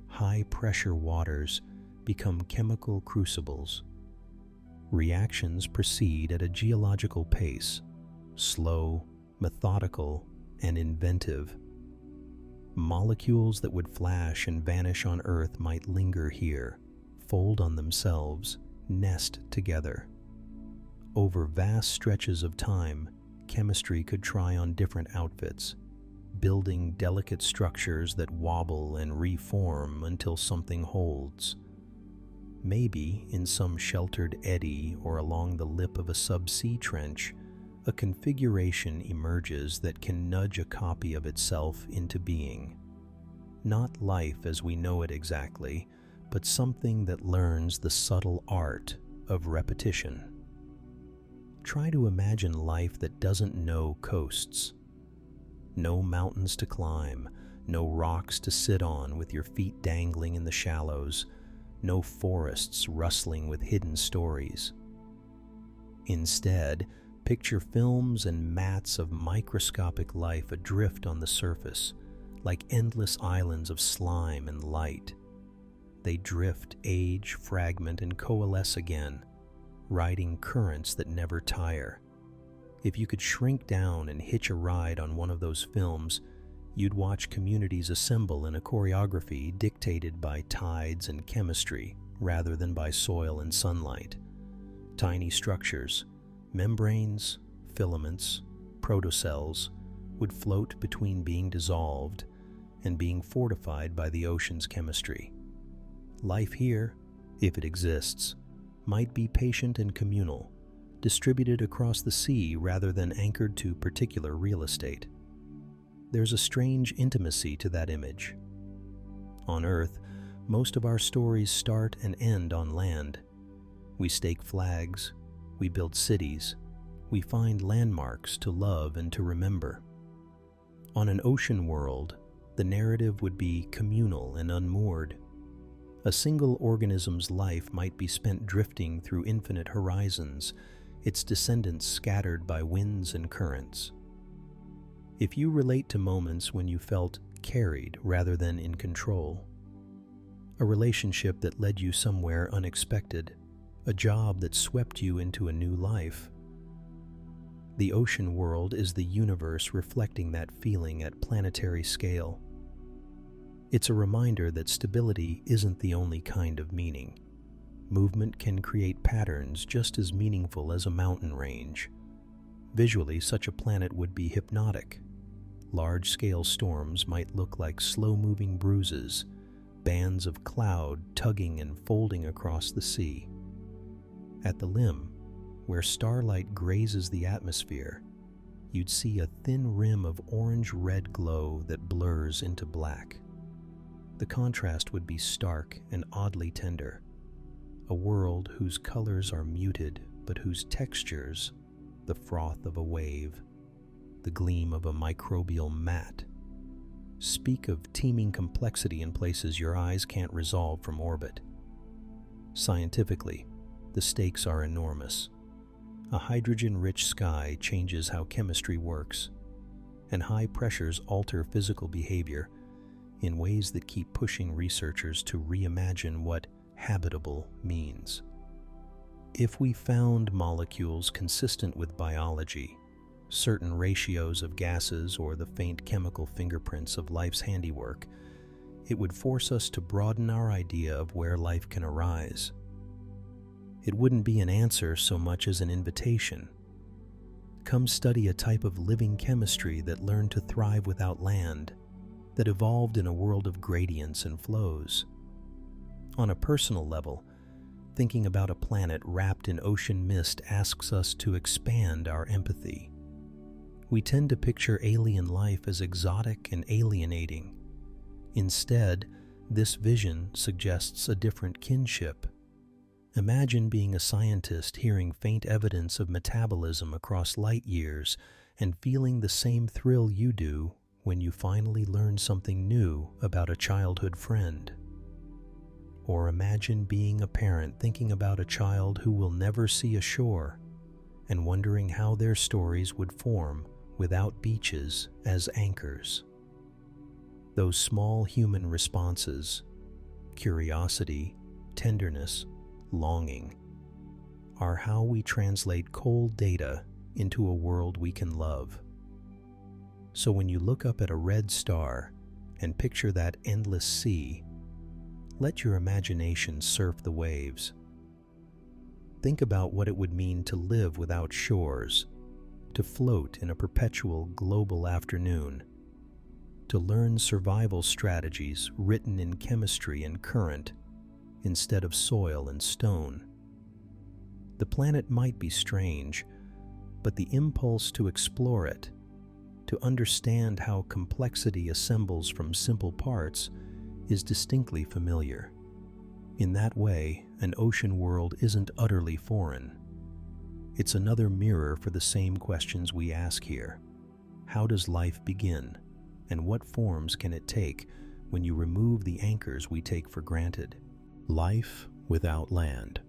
high-pressure waters become chemical crucibles. Reactions proceed at a geological pace, slow, methodical, and inventive. Molecules that would flash and vanish on Earth might linger here, fold on themselves, nest together. Over vast stretches of time, chemistry could try on different outfits, building delicate structures that wobble and reform until something holds. Maybe in some sheltered eddy or along the lip of a subsea trench, a configuration emerges that can nudge a copy of itself into being. Not life as we know it exactly, but something that learns the subtle art of repetition. Try to imagine life that doesn't know coasts. No mountains to climb, no rocks to sit on with your feet dangling in the shallows, no forests rustling with hidden stories. Instead, picture films and mats of microscopic life adrift on the surface, like endless islands of slime and light. They drift, age, fragment, and coalesce again, riding currents that never tire. If you could shrink down and hitch a ride on one of those films, you'd watch communities assemble in a choreography dictated by tides and chemistry rather than by soil and sunlight. Tiny structures, membranes, filaments, protocells, would float between being dissolved and being fortified by the ocean's chemistry. Life here, if it exists, might be patient and communal, distributed across the sea rather than anchored to particular real estate. There's a strange intimacy to that image. On Earth, most of our stories start and end on land. We stake flags, we build cities, we find landmarks to love and to remember. On an ocean world, the narrative would be communal and unmoored. A single organism's life might be spent drifting through infinite horizons, its descendants scattered by winds and currents. If you relate to moments when you felt carried rather than in control, a relationship that led you somewhere unexpected, a job that swept you into a new life, the ocean world is the universe reflecting that feeling at planetary scale. It's a reminder that stability isn't the only kind of meaning. Movement can create patterns just as meaningful as a mountain range. Visually, such a planet would be hypnotic. Large-scale storms might look like slow-moving bruises, bands of cloud tugging and folding across the sea. At the limb, where starlight grazes the atmosphere, you'd see a thin rim of orange-red glow that blurs into black. The contrast would be stark and oddly tender, a world whose colors are muted but whose textures, the froth of a wave, the gleam of a microbial mat, speak of teeming complexity in places your eyes can't resolve from orbit. Scientifically, the stakes are enormous. A hydrogen-rich sky changes how chemistry works, and high pressures alter physical behavior in ways that keep pushing researchers to reimagine what habitable means. If we found molecules consistent with biology, certain ratios of gases, or the faint chemical fingerprints of life's handiwork, it would force us to broaden our idea of where life can arise. It wouldn't be an answer so much as an invitation. Come study a type of living chemistry that learned to thrive without land, that evolved in a world of gradients and flows. On a personal level, thinking about a planet wrapped in ocean mist asks us to expand our empathy. We tend to picture alien life as exotic and alienating. Instead, this vision suggests a different kinship. Imagine being a scientist hearing faint evidence of metabolism across light years and feeling the same thrill you do when you finally learn something new about a childhood friend. Or imagine being a parent thinking about a child who will never see a shore and wondering how their stories would form without beaches as anchors. Those small human responses, curiosity, tenderness, longing, are how we translate cold data into a world we can love. So when you look up at a red star and picture that endless sea, let your imagination surf the waves. Think about what it would mean to live without shores, to float in a perpetual global afternoon, to learn survival strategies written in chemistry and current instead of soil and stone. The planet might be strange, but the impulse to explore it, to understand how complexity assembles from simple parts, is distinctly familiar. In that way, an ocean world isn't utterly foreign. It's another mirror for the same questions we ask here. How does life begin, and what forms can it take when you remove the anchors we take for granted? Life without land.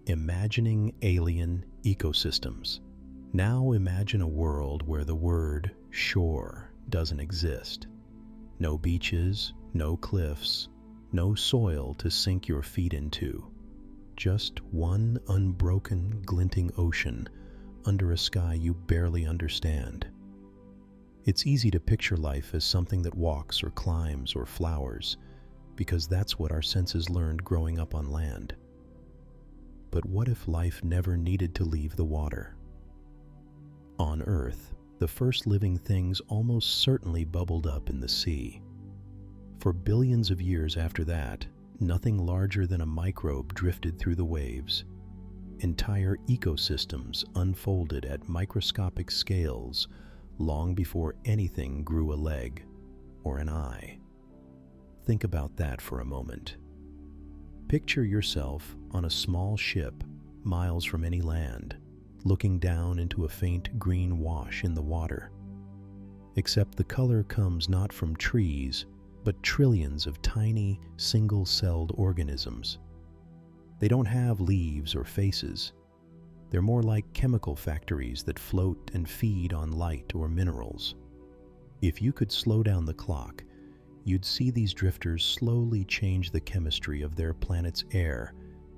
Imagining alien ecosystems. Now imagine a world where the word shore doesn't exist. No beaches, no cliffs, no soil to sink your feet into. Just one unbroken, glinting ocean under a sky you barely understand. It's easy to picture life as something that walks or climbs or flowers, because that's what our senses learned growing up on land. But what if life never needed to leave the water? On Earth, the first living things almost certainly bubbled up in the sea. For billions of years after that, nothing larger than a microbe drifted through the waves. Entire ecosystems unfolded at microscopic scales long before anything grew a leg or an eye. Think about that for a moment. Picture yourself on a small ship miles from any land, looking down into a faint green wash in the water. Except the color comes not from trees, but trillions of tiny, single-celled organisms. They don't have leaves or faces. They're more like chemical factories that float and feed on light or minerals. If you could slow down the clock, you'd see these drifters slowly change the chemistry of their planet's air,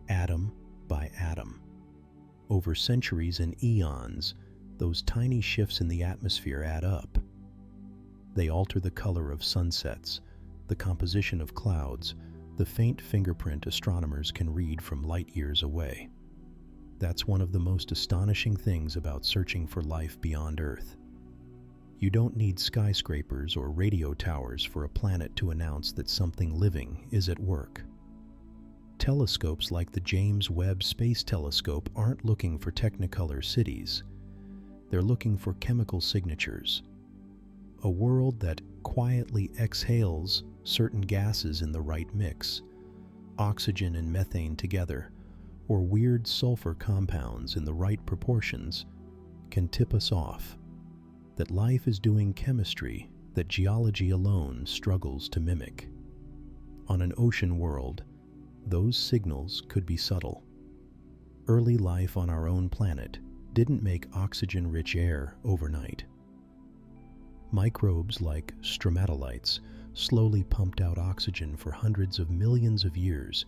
atom by atom. Over centuries and eons, those tiny shifts in the atmosphere add up. They alter the color of sunsets, the composition of clouds, the faint fingerprint astronomers can read from light years away. That's one of the most astonishing things about searching for life beyond Earth. You don't need skyscrapers or radio towers for a planet to announce that something living is at work. Telescopes like the James Webb Space Telescope aren't looking for technicolor cities. They're looking for chemical signatures. A world that quietly exhales certain gases in the right mix, oxygen and methane together, or weird sulfur compounds in the right proportions, can tip us off that life is doing chemistry that geology alone struggles to mimic. On an ocean world, those signals could be subtle. Early life on our own planet didn't make oxygen-rich air overnight. Microbes like stromatolites slowly pumped out oxygen for hundreds of millions of years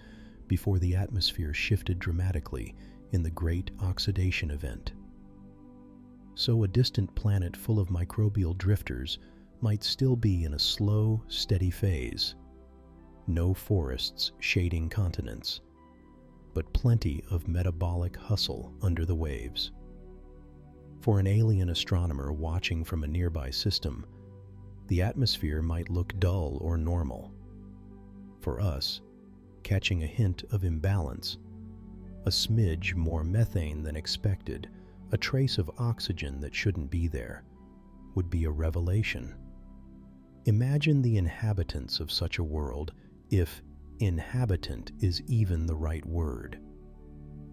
before the atmosphere shifted dramatically in the Great Oxidation Event. So a distant planet full of microbial drifters might still be in a slow, steady phase. No forests shading continents, but plenty of metabolic hustle under the waves. For an alien astronomer watching from a nearby system, the atmosphere might look dull or normal. For us, catching a hint of imbalance, a smidge more methane than expected, a trace of oxygen that shouldn't be there, would be a revelation. Imagine the inhabitants of such a world, if inhabitant is even the right word.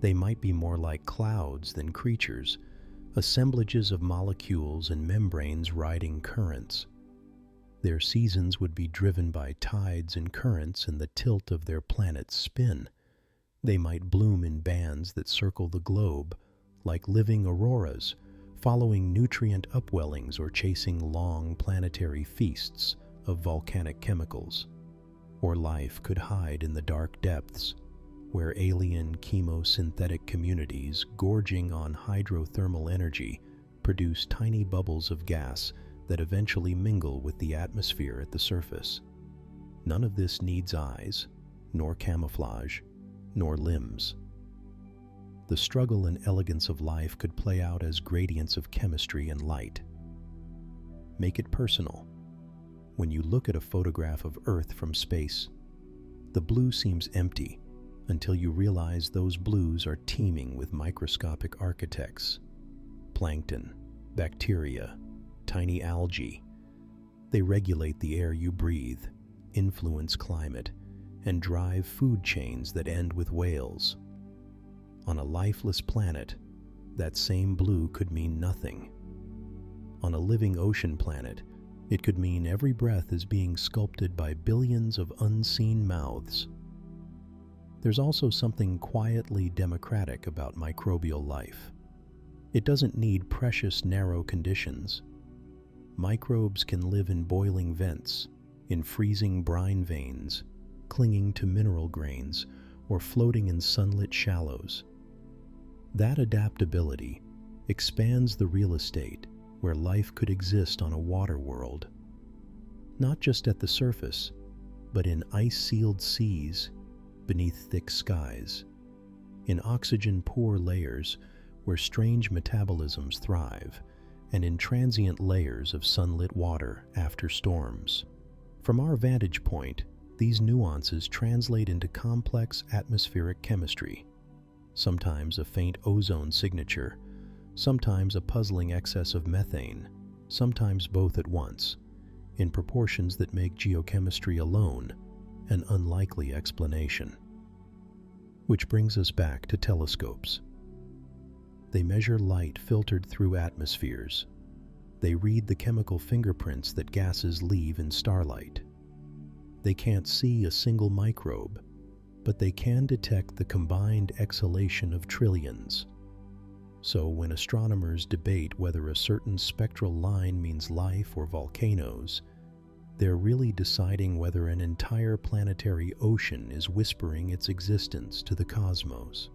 They might be more like clouds than creatures, assemblages of molecules and membranes riding currents. Their seasons would be driven by tides and currents and the tilt of their planet's spin. They might bloom in bands that circle the globe, like living auroras, following nutrient upwellings or chasing long planetary feasts of volcanic chemicals. Or life could hide in the dark depths, where alien chemosynthetic communities gorging on hydrothermal energy produce tiny bubbles of gas that eventually mingle with the atmosphere at the surface. None of this needs eyes, nor camouflage, nor limbs. The struggle and elegance of life could play out as gradients of chemistry and light. Make it personal. When you look at a photograph of Earth from space, the blue seems empty until you realize those blues are teeming with microscopic architects. plankton, bacteria, tiny algae. They regulate the air you breathe, influence climate, and drive food chains that end with whales. On a lifeless planet, that same blue could mean nothing. On a living ocean planet, it could mean every breath is being sculpted by billions of unseen mouths. There's also something quietly democratic about microbial life. It doesn't need precious, narrow conditions. Microbes can live in boiling vents, in freezing brine veins, clinging to mineral grains, or floating in sunlit shallows. That adaptability expands the real estate where life could exist on a water world, not just at the surface, but in ice-sealed seas, beneath thick skies, in oxygen-poor layers where strange metabolisms thrive, and in transient layers of sunlit water after storms. From our vantage point, these nuances translate into complex atmospheric chemistry, sometimes a faint ozone signature, sometimes a puzzling excess of methane, sometimes both at once, in proportions that make geochemistry alone an unlikely explanation. Which brings us back to telescopes. They measure light filtered through atmospheres. They read the chemical fingerprints that gases leave in starlight. They can't see a single microbe, but they can detect the combined exhalation of trillions. So when astronomers debate whether a certain spectral line means life or volcanoes, they're really deciding whether an entire planetary ocean is whispering its existence to the cosmos.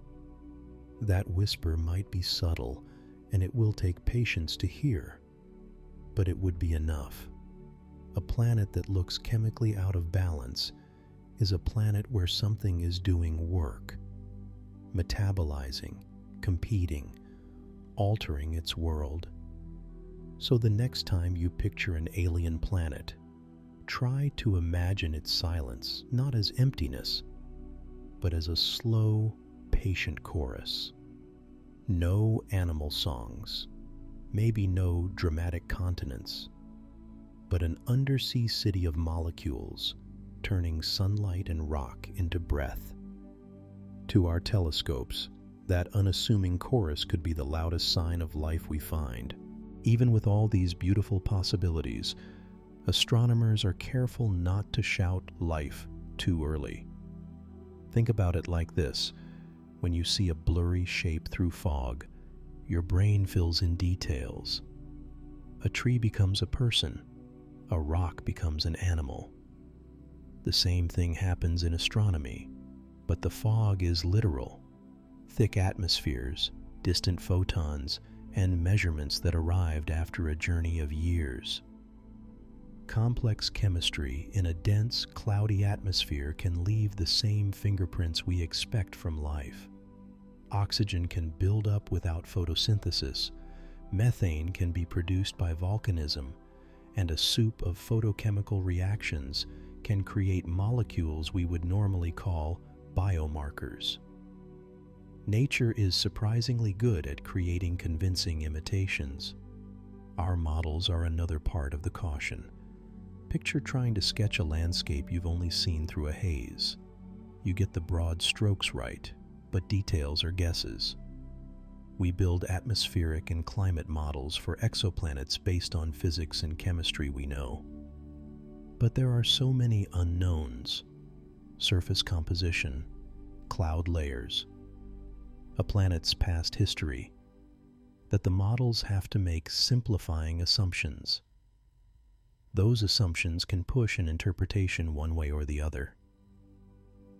That whisper might be subtle, and it will take patience to hear, but it would be enough. A planet that looks chemically out of balance is a planet where something is doing work, metabolizing, competing, altering its world. So the next time you picture an alien planet, try to imagine its silence not as emptiness, but as a slow, patient chorus. No animal songs, maybe no dramatic continents, but an undersea city of molecules turning sunlight and rock into breath. To our telescopes, that unassuming chorus could be the loudest sign of life we find. Even with all these beautiful possibilities, astronomers are careful not to shout life too early. Think about it like this. When you see a blurry shape through fog, your brain fills in details. A tree becomes a person. A rock becomes an animal. The same thing happens in astronomy, but the fog is literal. Thick atmospheres, distant photons, and measurements that arrived after a journey of years. Complex chemistry in a dense, cloudy atmosphere can leave the same fingerprints we expect from life. Oxygen can build up without photosynthesis, methane can be produced by volcanism, and a soup of photochemical reactions can create molecules we would normally call biomarkers. Nature is surprisingly good at creating convincing imitations. Our models are another part of the caution. Picture trying to sketch a landscape you've only seen through a haze. You get the broad strokes right, but details are guesses. We build atmospheric and climate models for exoplanets based on physics and chemistry we know. But there are so many unknowns: surface composition, cloud layers, a planet's past history, that the models have to make simplifying assumptions. Those assumptions can push an interpretation one way or the other.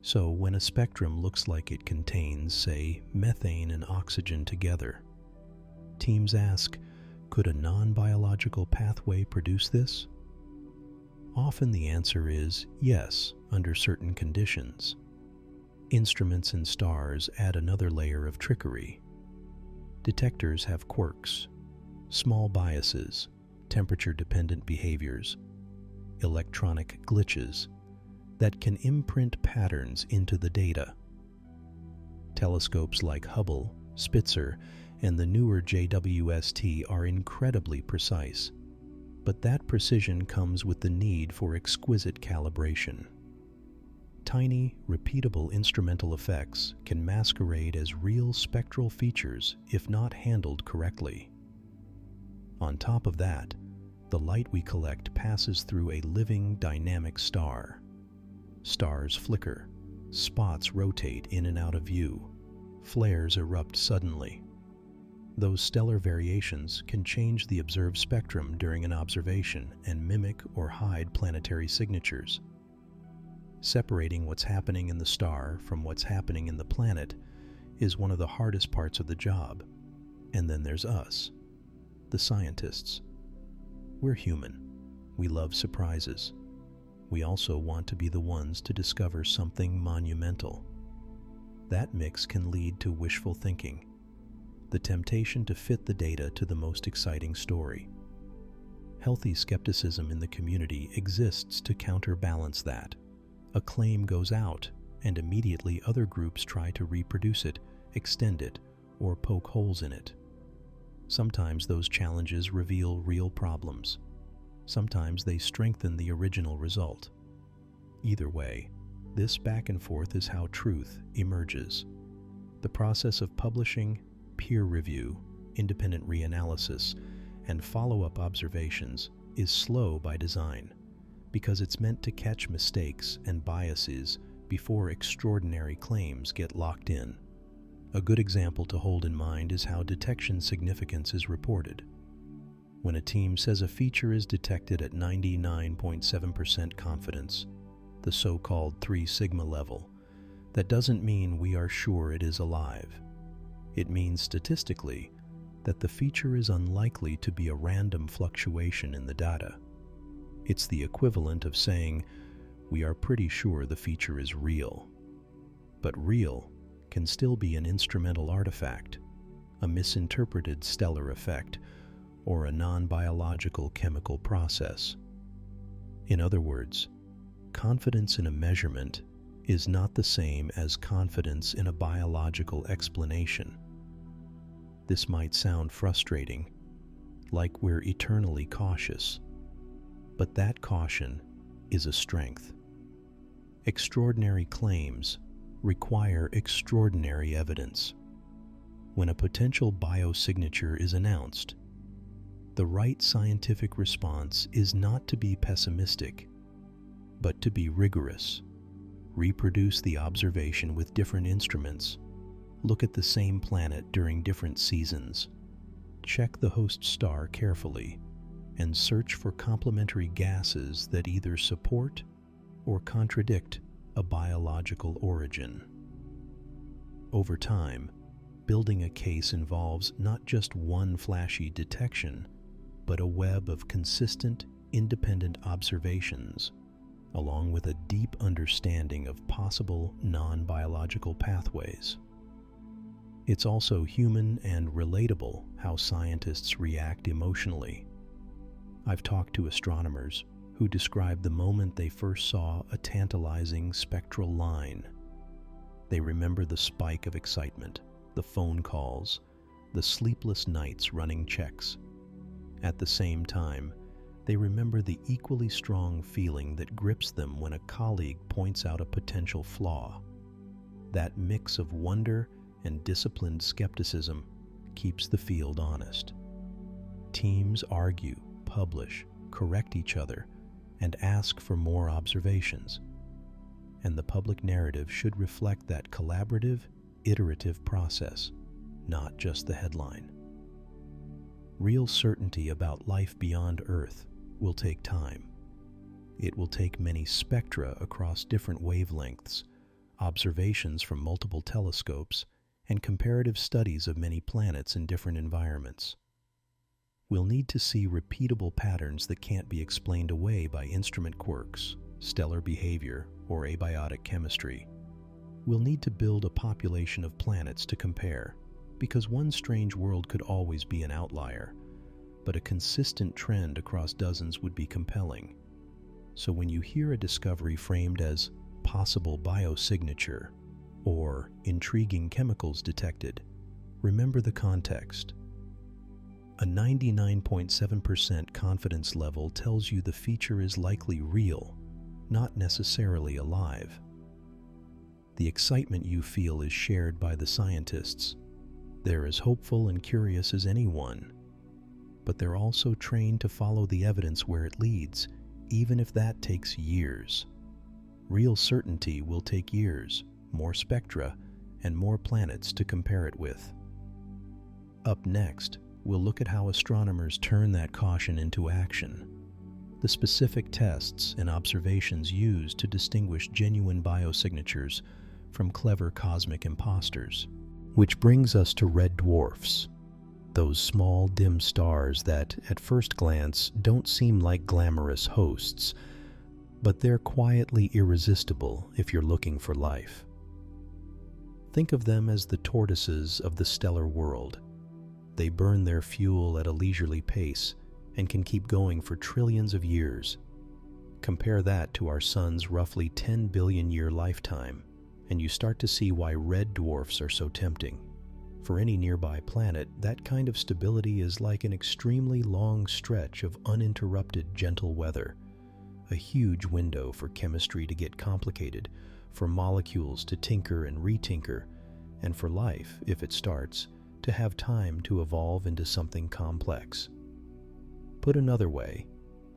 So when a spectrum looks like it contains, say, methane and oxygen together, teams ask, could a non-biological pathway produce this? Often the answer is yes, under certain conditions. Instruments and stars add another layer of trickery. Detectors have quirks, small biases, temperature-dependent behaviors, electronic glitches that can imprint patterns into the data. Telescopes like Hubble, Spitzer, and the newer JWST are incredibly precise. But that precision comes with the need for exquisite calibration. Tiny, repeatable instrumental effects can masquerade as real spectral features if not handled correctly. On top of that, the light we collect passes through a living, dynamic star. Stars flicker, spots rotate in and out of view, flares erupt suddenly. Those stellar variations can change the observed spectrum during an observation and mimic or hide planetary signatures. Separating what's happening in the star from what's happening in the planet is one of the hardest parts of the job. And then there's us, the scientists. We're human. We love surprises. We also want to be the ones to discover something monumental. That mix can lead to wishful thinking, the temptation to fit the data to the most exciting story. Healthy skepticism in the community exists to counterbalance that. A claim goes out, and immediately other groups try to reproduce it, extend it, or poke holes in it. Sometimes those challenges reveal real problems. Sometimes they strengthen the original result. Either way, this back and forth is how truth emerges. The process of publishing, peer review, independent reanalysis, and follow-up observations is slow by design, because it's meant to catch mistakes and biases before extraordinary claims get locked in. A good example to hold in mind is how detection significance is reported. When a team says a feature is detected at 99.7% confidence, the so-called 3 sigma level, that doesn't mean we are sure it is alive. It means statistically that the feature is unlikely to be a random fluctuation in the data. It's the equivalent of saying, we are pretty sure the feature is real. But real can still be an instrumental artifact, a misinterpreted stellar effect, or a non-biological chemical process. In other words, confidence in a measurement is not the same as confidence in a biological explanation. This might sound frustrating, like we're eternally cautious, but that caution is a strength. Extraordinary claims require extraordinary evidence. When a potential biosignature is announced, the right scientific response is not to be pessimistic, but to be rigorous. Reproduce the observation with different instruments. Look at the same planet during different seasons. Check the host star carefully, and search for complementary gases that either support or contradict a biological origin. Over time, building a case involves not just one flashy detection, but a web of consistent, independent observations, along with a deep understanding of possible non-biological pathways. It's also human and relatable how scientists react emotionally. I've talked to astronomers who describe the moment they first saw a tantalizing spectral line. They remember the spike of excitement, the phone calls, the sleepless nights running checks. At the same time, they remember the equally strong feeling that grips them when a colleague points out a potential flaw. That mix of wonder and disciplined skepticism keeps the field honest. Teams argue, publish, correct each other, and ask for more observations. And the public narrative should reflect that collaborative, iterative process, not just the headline. Real certainty about life beyond Earth will take time. It will take many spectra across different wavelengths, observations from multiple telescopes, and comparative studies of many planets in different environments. We'll need to see repeatable patterns that can't be explained away by instrument quirks, stellar behavior, or abiotic chemistry. We'll need to build a population of planets to compare, because one strange world could always be an outlier, but a consistent trend across dozens would be compelling. So when you hear a discovery framed as possible biosignature or intriguing chemicals detected, Remember the context. A 99.7% confidence level tells you the feature is likely real, not necessarily alive. The excitement you feel is shared by the scientists. They're as hopeful and curious as anyone, but they're also trained to follow the evidence where it leads, even if that takes years. Real certainty will take years, more spectra, and more planets to compare it with. Up next, we'll look at how astronomers turn that caution into action, the specific tests and observations used to distinguish genuine biosignatures from clever cosmic imposters. Which brings us to red dwarfs, those small, dim stars that, at first glance, don't seem like glamorous hosts, but they're quietly irresistible if you're looking for life. Think of them as the tortoises of the stellar world. They burn their fuel at a leisurely pace and can keep going for trillions of years. Compare that to our sun's roughly 10 billion year lifetime, and you start to see why red dwarfs are so tempting. For any nearby planet, that kind of stability is like an extremely long stretch of uninterrupted gentle weather, a huge window for chemistry to get complicated, for molecules to tinker and retinker, and for life, if it starts, to have time to evolve into something complex. Put another way,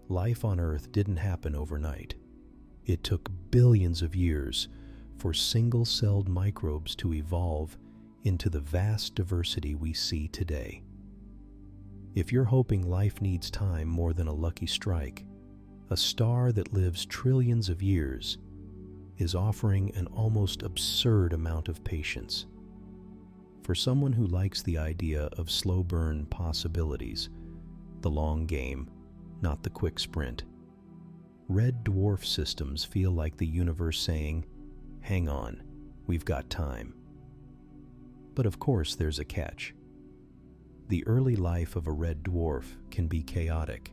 life on Earth didn't happen overnight. It took billions of years for single-celled microbes to evolve into the vast diversity we see today. If you're hoping life needs time more than a lucky strike, a star that lives trillions of years is offering an almost absurd amount of patience. For someone who likes the idea of slow burn possibilities, the long game, not the quick sprint, red dwarf systems feel like the universe saying, "Hang on, we've got time." But of course there's a catch. The early life of a red dwarf can be chaotic.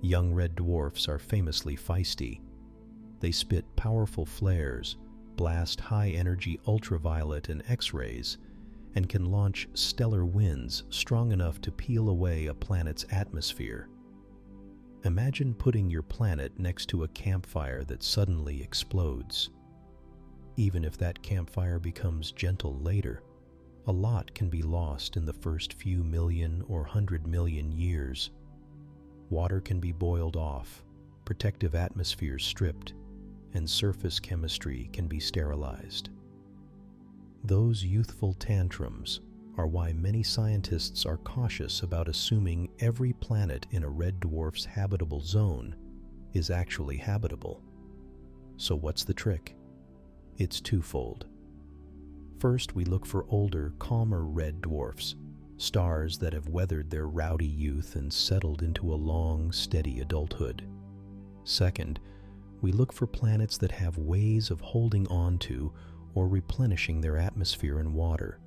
Young red dwarfs are famously feisty. They spit powerful flares, blast high-energy ultraviolet and X-rays, and can launch stellar winds strong enough to peel away a planet's atmosphere. Imagine putting your planet next to a campfire that suddenly explodes. Even if that campfire becomes gentle later, a lot can be lost in the first few million or 100 million years. Water can be boiled off, protective atmospheres stripped, and surface chemistry can be sterilized. Those youthful tantrums are why many scientists are cautious about assuming every planet in a red dwarf's habitable zone is actually habitable. So what's the trick? It's twofold. First, we look for older, calmer red dwarfs, stars that have weathered their rowdy youth and settled into a long, steady adulthood. Second, we look for planets that have ways of holding on to or replenishing their atmosphere and water.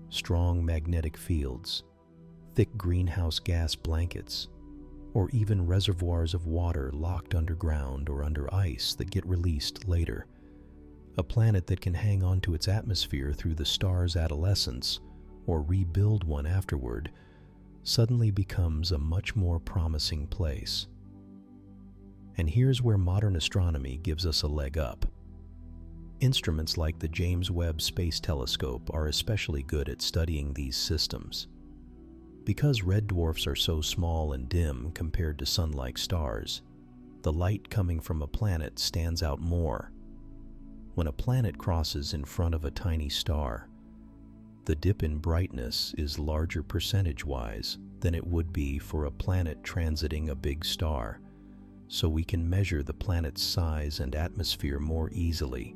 Strong magnetic fields, thick greenhouse gas blankets, or even reservoirs of water locked underground or under ice that get released later. A planet that can hang on to its atmosphere through the star's adolescence or rebuild one afterward suddenly becomes a much more promising place. And here's where modern astronomy gives us a leg up. Instruments like the James Webb Space Telescope are especially good at studying these systems. Because red dwarfs are so small and dim compared to sun-like stars, the light coming from a planet stands out more. When a planet crosses in front of a tiny star, the dip in brightness is larger percentage-wise than it would be for a planet transiting a big star, so we can measure the planet's size and atmosphere more easily.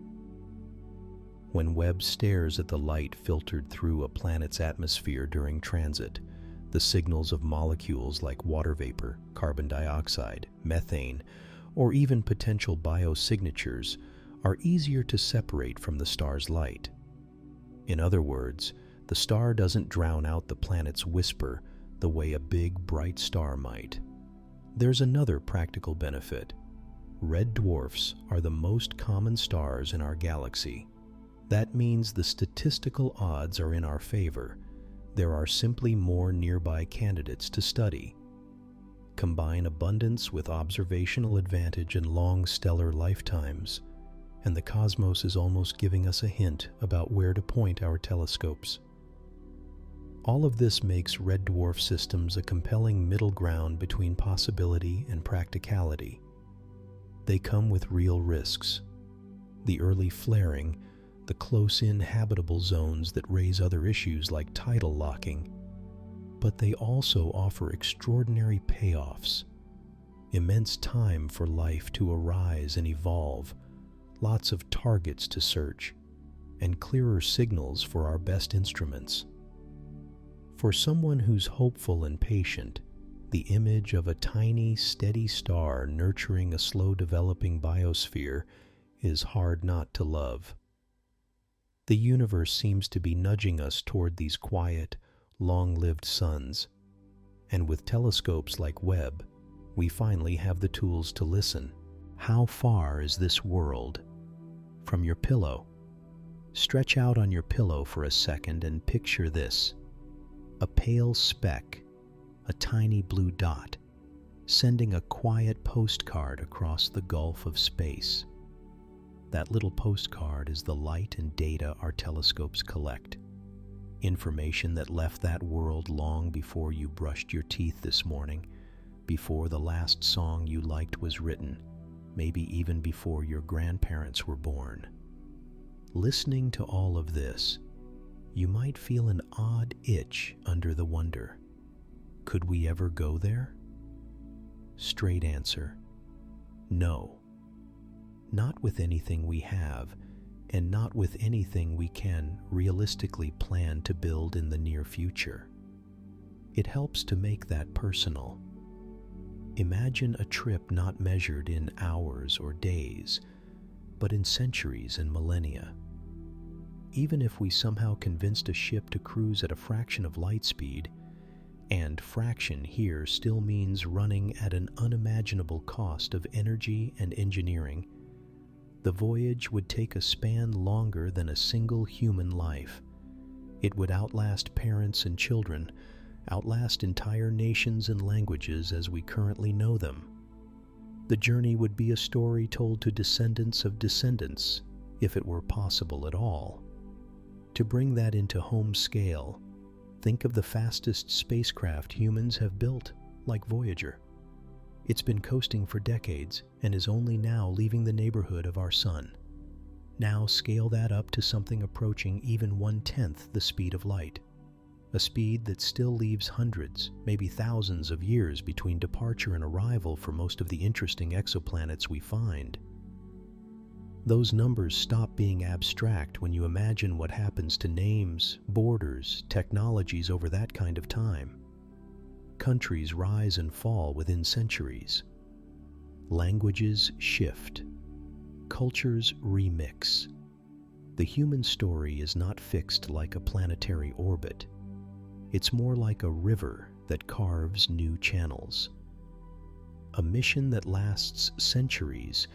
When Webb stares at the light filtered through a planet's atmosphere during transit, the signals of molecules like water vapor, carbon dioxide, methane, or even potential biosignatures are easier to separate from the star's light. In other words, the star doesn't drown out the planet's whisper the way a big, bright star might. There's another practical benefit. Red dwarfs are the most common stars in our galaxy. That means the statistical odds are in our favor. There are simply more nearby candidates to study. Combine abundance with observational advantage and long stellar lifetimes, and the cosmos is almost giving us a hint about where to point our telescopes. All of this makes red dwarf systems a compelling middle ground between possibility and practicality. They come with real risks. The early flaring, the close-in habitable zones that raise other issues like tidal locking, but they also offer extraordinary payoffs, immense time for life to arise and evolve, lots of targets to search, and clearer signals for our best instruments. For someone who's hopeful and patient, the image of a tiny, steady star nurturing a slow-developing biosphere is hard not to love. The universe seems to be nudging us toward these quiet, long-lived suns, and with telescopes like Webb, we finally have the tools to listen. How far is this world from your pillow? Stretch out on your pillow for a second and picture this: a pale speck, a tiny blue dot, sending a quiet postcard across the gulf of space. That little postcard is the light and data our telescopes collect. Information that left that world long before you brushed your teeth this morning, before the last song you liked was written, maybe even before your grandparents were born. Listening to all of this, you might feel an odd itch under the wonder. Could we ever go there? Straight answer: no. Not with anything we have, and not with anything we can realistically plan to build in the near future. It helps to make that personal. Imagine a trip not measured in hours or days, but in centuries and millennia. Even if we somehow convinced a ship to cruise at a fraction of light speed, and fraction here still means running at an unimaginable cost of energy and engineering, the voyage would take a span longer than a single human life. It would outlast parents and children, outlast entire nations and languages as we currently know them. The journey would be a story told to descendants of descendants, if it were possible at all. To bring that into home scale, think of the fastest spacecraft humans have built, like Voyager. It's been coasting for decades and is only now leaving the neighborhood of our sun. Now scale that up to something approaching even 1/10 the speed of light, a speed that still leaves hundreds, maybe thousands of years between departure and arrival for most of the interesting exoplanets we find. Those numbers stop being abstract when you imagine what happens to names, borders, technologies over that kind of time. Countries rise and fall within centuries. Languages shift. Cultures remix. The human story is not fixed like a planetary orbit. It's more like a river that carves new channels. A mission that lasts centuries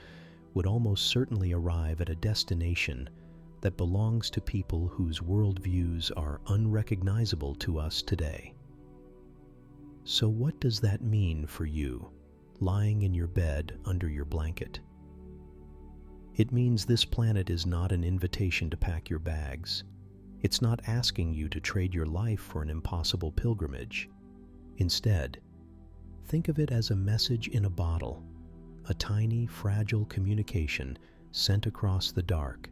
would almost certainly arrive at a destination that belongs to people whose worldviews are unrecognizable to us today. So what does that mean for you, lying in your bed under your blanket? It means this planet is not an invitation to pack your bags. It's not asking you to trade your life for an impossible pilgrimage. Instead, think of it as a message in a bottle, a tiny, fragile communication sent across the dark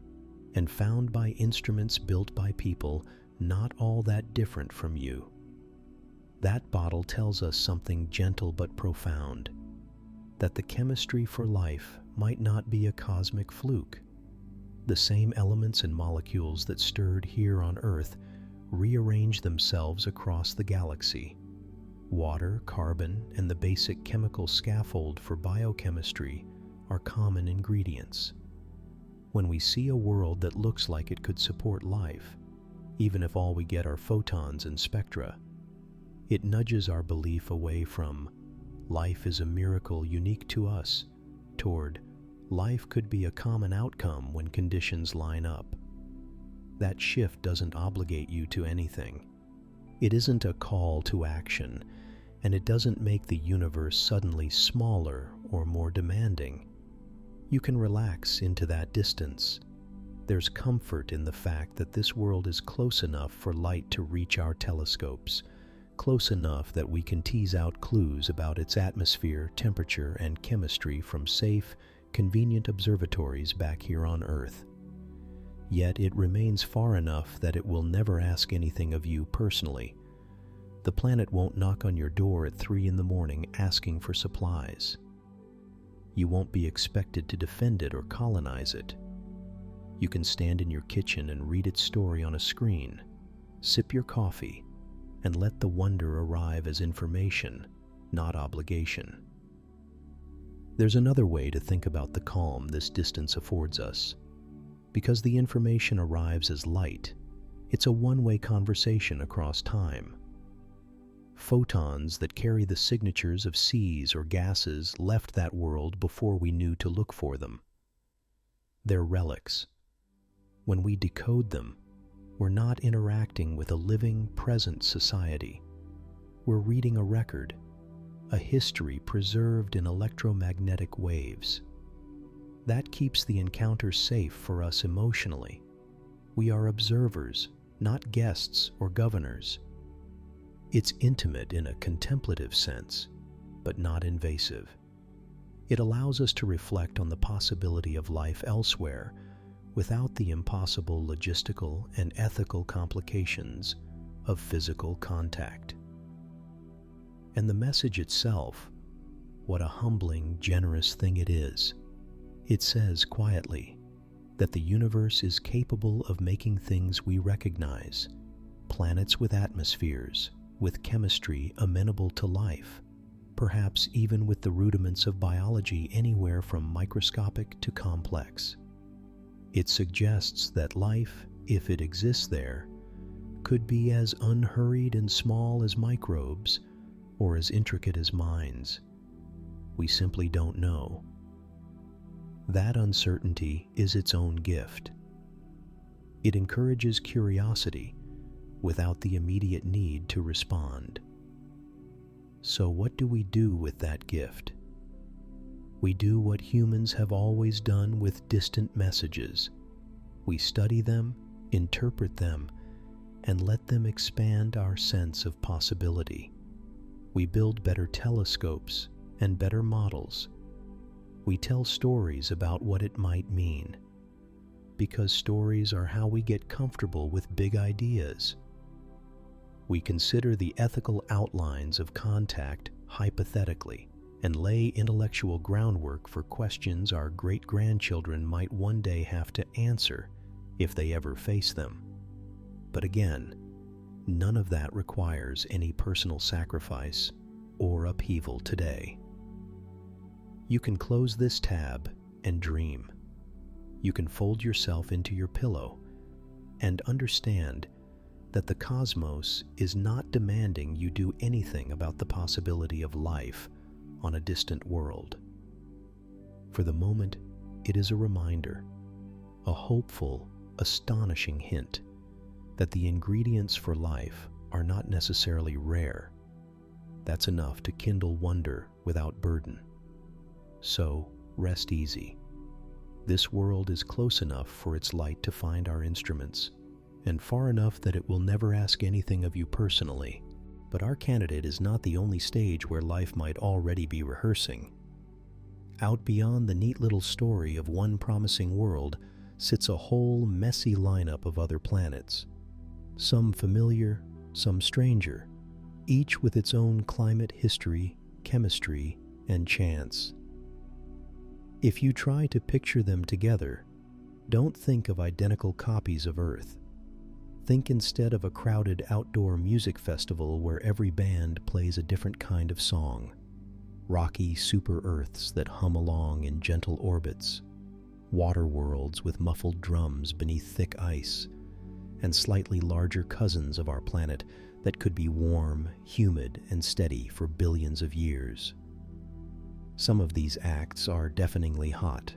and found by instruments built by people not all that different from you. That bottle tells us something gentle but profound, that the chemistry for life might not be a cosmic fluke. The same elements and molecules that stirred here on Earth rearrange themselves across the galaxy. Water, carbon, and the basic chemical scaffold for biochemistry are common ingredients. When we see a world that looks like it could support life, even if all we get are photons and spectra, it nudges our belief away from life is a miracle unique to us toward life could be a common outcome when conditions line up. That shift doesn't obligate you to anything. It isn't a call to action, and it doesn't make the universe suddenly smaller or more demanding. You can relax into that distance. There's comfort in the fact that this world is close enough for light to reach our telescopes, close enough that we can tease out clues about its atmosphere, temperature, and chemistry from safe, convenient observatories back here on Earth. Yet it remains far enough that it will never ask anything of you personally. The planet won't knock on your door at 3 in the morning asking for supplies. You won't be expected to defend it or colonize it. You can stand in your kitchen and read its story on a screen, sip your coffee, and let the wonder arrive as information, not obligation. There's another way to think about the calm this distance affords us. Because the information arrives as light, it's a one-way conversation across time. Photons that carry the signatures of seas or gases left that world before we knew to look for them. They're relics. When we decode them, we're not interacting with a living, present society. We're reading a record, a history preserved in electromagnetic waves. That keeps the encounter safe for us emotionally. We are observers, not guests or governors. It's intimate in a contemplative sense, but not invasive. It allows us to reflect on the possibility of life elsewhere without the impossible logistical and ethical complications of physical contact. And the message itself, what a humbling, generous thing it is. It says quietly that the universe is capable of making things we recognize, planets with atmospheres, with chemistry amenable to life, perhaps even with the rudiments of biology anywhere from microscopic to complex. It suggests that life, if it exists there, could be as unhurried and small as microbes or as intricate as minds. We simply don't know. That uncertainty is its own gift. It encourages curiosity without the immediate need to respond. So what do we do with that gift? We do what humans have always done with distant messages. We study them, interpret them, and let them expand our sense of possibility. We build better telescopes and better models. We tell stories about what it might mean, because stories are how we get comfortable with big ideas. We consider the ethical outlines of contact hypothetically and lay intellectual groundwork for questions our great-grandchildren might one day have to answer if they ever face them. But again, none of that requires any personal sacrifice or upheaval today. You can close this tab and dream. You can fold yourself into your pillow and understand that the cosmos is not demanding you do anything about the possibility of life on a distant world. For the moment, it is a reminder, a hopeful, astonishing hint that the ingredients for life are not necessarily rare. That's enough to kindle wonder without burden. So, rest easy. This world is close enough for its light to find our instruments, and far enough that it will never ask anything of you personally. But our candidate is not the only stage where life might already be rehearsing. Out beyond the neat little story of one promising world sits a whole messy lineup of other planets. Some familiar, some stranger, each with its own climate, history, chemistry, and chance. If you try to picture them together, don't think of identical copies of Earth. Think instead of a crowded outdoor music festival where every band plays a different kind of song. Rocky super-Earths that hum along in gentle orbits, water worlds with muffled drums beneath thick ice, and slightly larger cousins of our planet that could be warm, humid, and steady for billions of years. Some of these acts are deafeningly hot,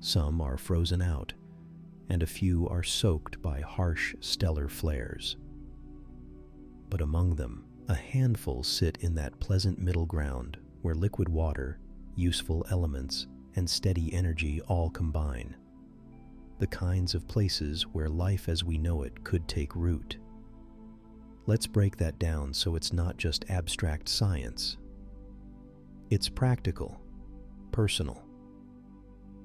some are frozen out, and a few are soaked by harsh stellar flares. But among them, a handful sit in that pleasant middle ground where liquid water, useful elements, and steady energy all combine. The kinds of places where life as we know it could take root. Let's break that down so it's not just abstract science. It's practical, personal.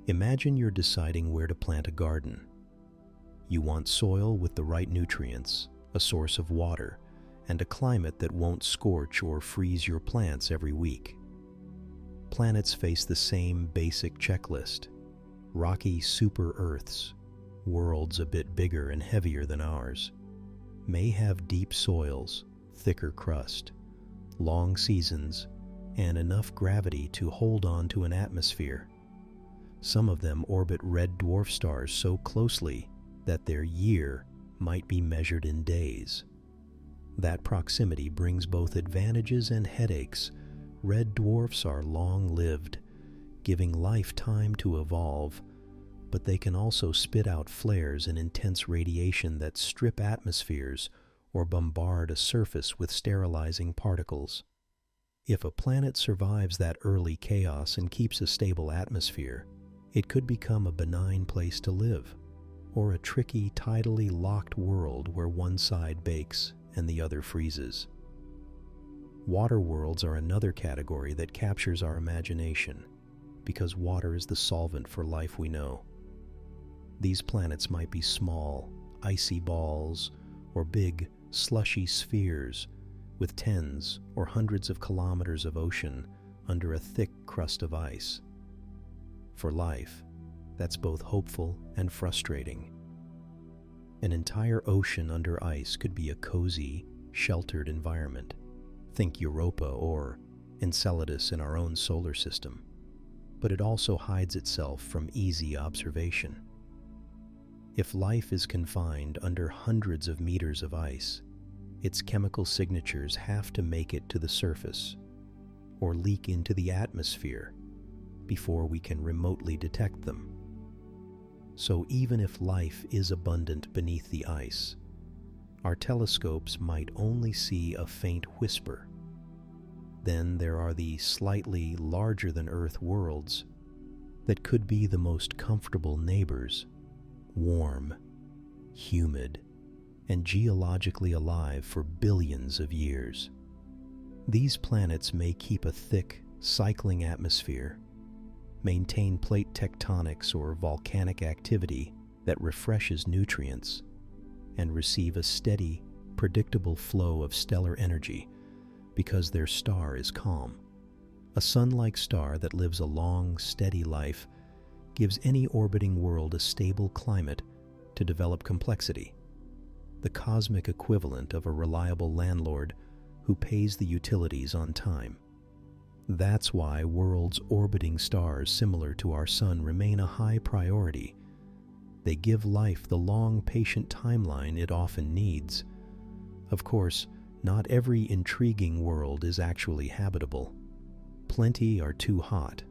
Imagine you're deciding where to plant a garden. You want soil with the right nutrients, a source of water, and a climate that won't scorch or freeze your plants every week. Planets face the same basic checklist. Rocky super-Earths, worlds a bit bigger and heavier than ours, may have deep soils, thicker crust, long seasons, and enough gravity to hold on to an atmosphere. Some of them orbit red dwarf stars so closely that their year might be measured in days. That proximity brings both advantages and headaches. Red dwarfs are long-lived, giving life time to evolve, but they can also spit out flares and intense radiation that strip atmospheres or bombard a surface with sterilizing particles. If a planet survives that early chaos and keeps a stable atmosphere, it could become a benign place to live, or a tricky, tidally locked world where one side bakes and the other freezes. Water worlds are another category that captures our imagination, because water is the solvent for life we know. These planets might be small, icy balls, or big, slushy spheres with tens or hundreds of kilometers of ocean under a thick crust of ice. For life, that's both hopeful and frustrating. An entire ocean under ice could be a cozy, sheltered environment. Think Europa or Enceladus in our own solar system. But it also hides itself from easy observation. If life is confined under hundreds of meters of ice, its chemical signatures have to make it to the surface or leak into the atmosphere before we can remotely detect them. So even if life is abundant beneath the ice, our telescopes might only see a faint whisper. Then there are the slightly larger than Earth worlds that could be the most comfortable neighbors, warm, humid, and geologically alive for billions of years. These planets may keep a thick, cycling atmosphere, maintain plate tectonics or volcanic activity that refreshes nutrients, and receive a steady, predictable flow of stellar energy because their star is calm. A sun-like star that lives a long, steady life gives any orbiting world a stable climate to develop complexity, the cosmic equivalent of a reliable landlord who pays the utilities on time. That's why worlds orbiting stars similar to our Sun remain a high priority. They give life the long, patient timeline it often needs. Of course, not every intriguing world is actually habitable. Plenty are too hot,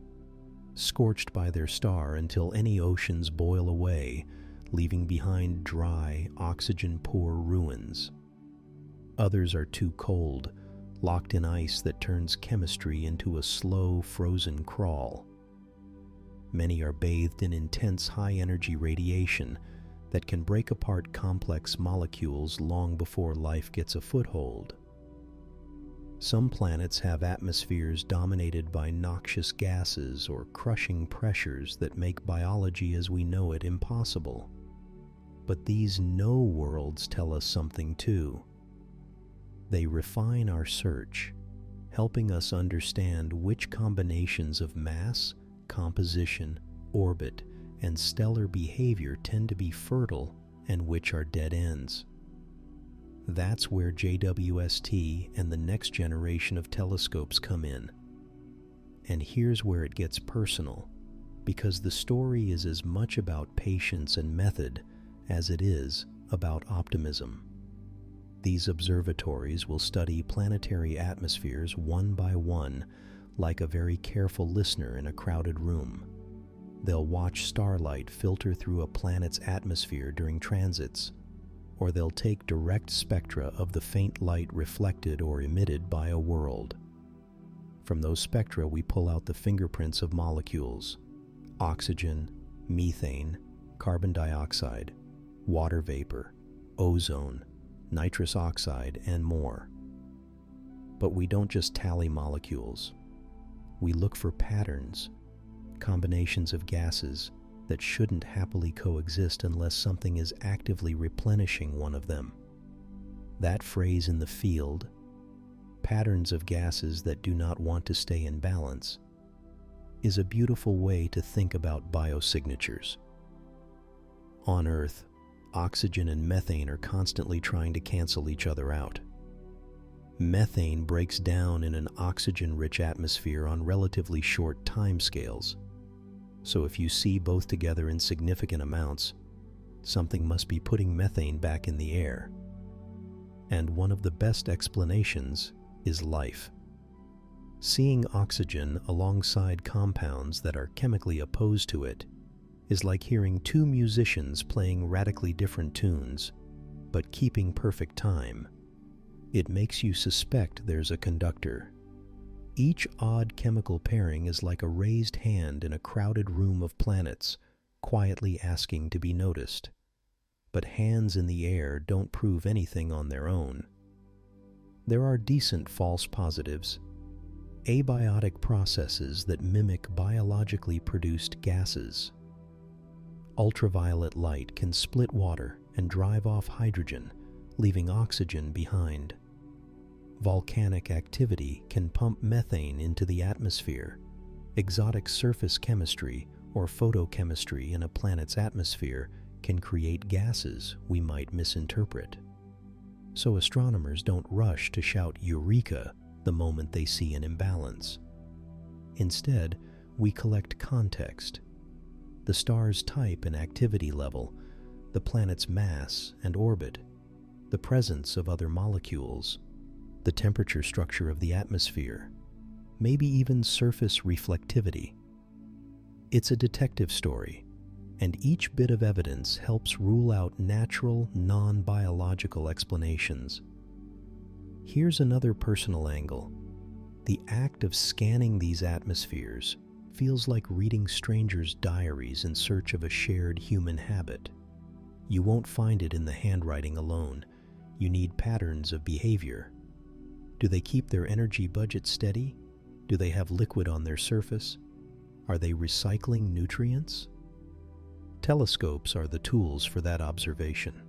scorched by their star until any oceans boil away, leaving behind dry, oxygen-poor ruins. Others are too cold, locked in ice that turns chemistry into a slow, frozen crawl. Many are bathed in intense high-energy radiation that can break apart complex molecules long before life gets a foothold. Some planets have atmospheres dominated by noxious gases or crushing pressures that make biology as we know it impossible. But these no worlds tell us something too. They refine our search, helping us understand which combinations of mass, composition, orbit, and stellar behavior tend to be fertile and which are dead ends. That's where JWST and the next generation of telescopes come in. And here's where it gets personal, because the story is as much about patience and method as it is about optimism. These observatories will study planetary atmospheres one by one, like a very careful listener in a crowded room. They'll watch starlight filter through a planet's atmosphere during transits, or they'll take direct spectra of the faint light reflected or emitted by a world. From those spectra, we pull out the fingerprints of molecules: oxygen, methane, carbon dioxide, water vapor, ozone, nitrous oxide, and more. But we don't just tally molecules. We look for patterns, combinations of gases that shouldn't happily coexist unless something is actively replenishing one of them. That phrase in the field, patterns of gases that do not want to stay in balance, is a beautiful way to think about biosignatures. On Earth, oxygen and methane are constantly trying to cancel each other out. Methane breaks down in an oxygen-rich atmosphere on relatively short timescales. So if you see both together in significant amounts, something must be putting methane back in the air. And one of the best explanations is life. Seeing oxygen alongside compounds that are chemically opposed to it is like hearing two musicians playing radically different tunes, but keeping perfect time. It makes you suspect there's a conductor. Each odd chemical pairing is like a raised hand in a crowded room of planets, quietly asking to be noticed. But hands in the air don't prove anything on their own. There are decent false positives, abiotic processes that mimic biologically produced gases. Ultraviolet light can split water and drive off hydrogen, leaving oxygen behind. Volcanic activity can pump methane into the atmosphere. Exotic surface chemistry or photochemistry in a planet's atmosphere can create gases we might misinterpret. So astronomers don't rush to shout "Eureka" the moment they see an imbalance. Instead, we collect context: the star's type and activity level, the planet's mass and orbit, the presence of other molecules, the temperature structure of the atmosphere, maybe even surface reflectivity. It's a detective story, and each bit of evidence helps rule out natural, non-biological explanations. Here's another personal angle. The act of scanning these atmospheres feels like reading strangers' diaries in search of a shared human habit. You won't find it in the handwriting alone. You need patterns of behavior. Do they keep their energy budget steady? Do they have liquid on their surface? Are they recycling nutrients? Telescopes are the tools for that observation.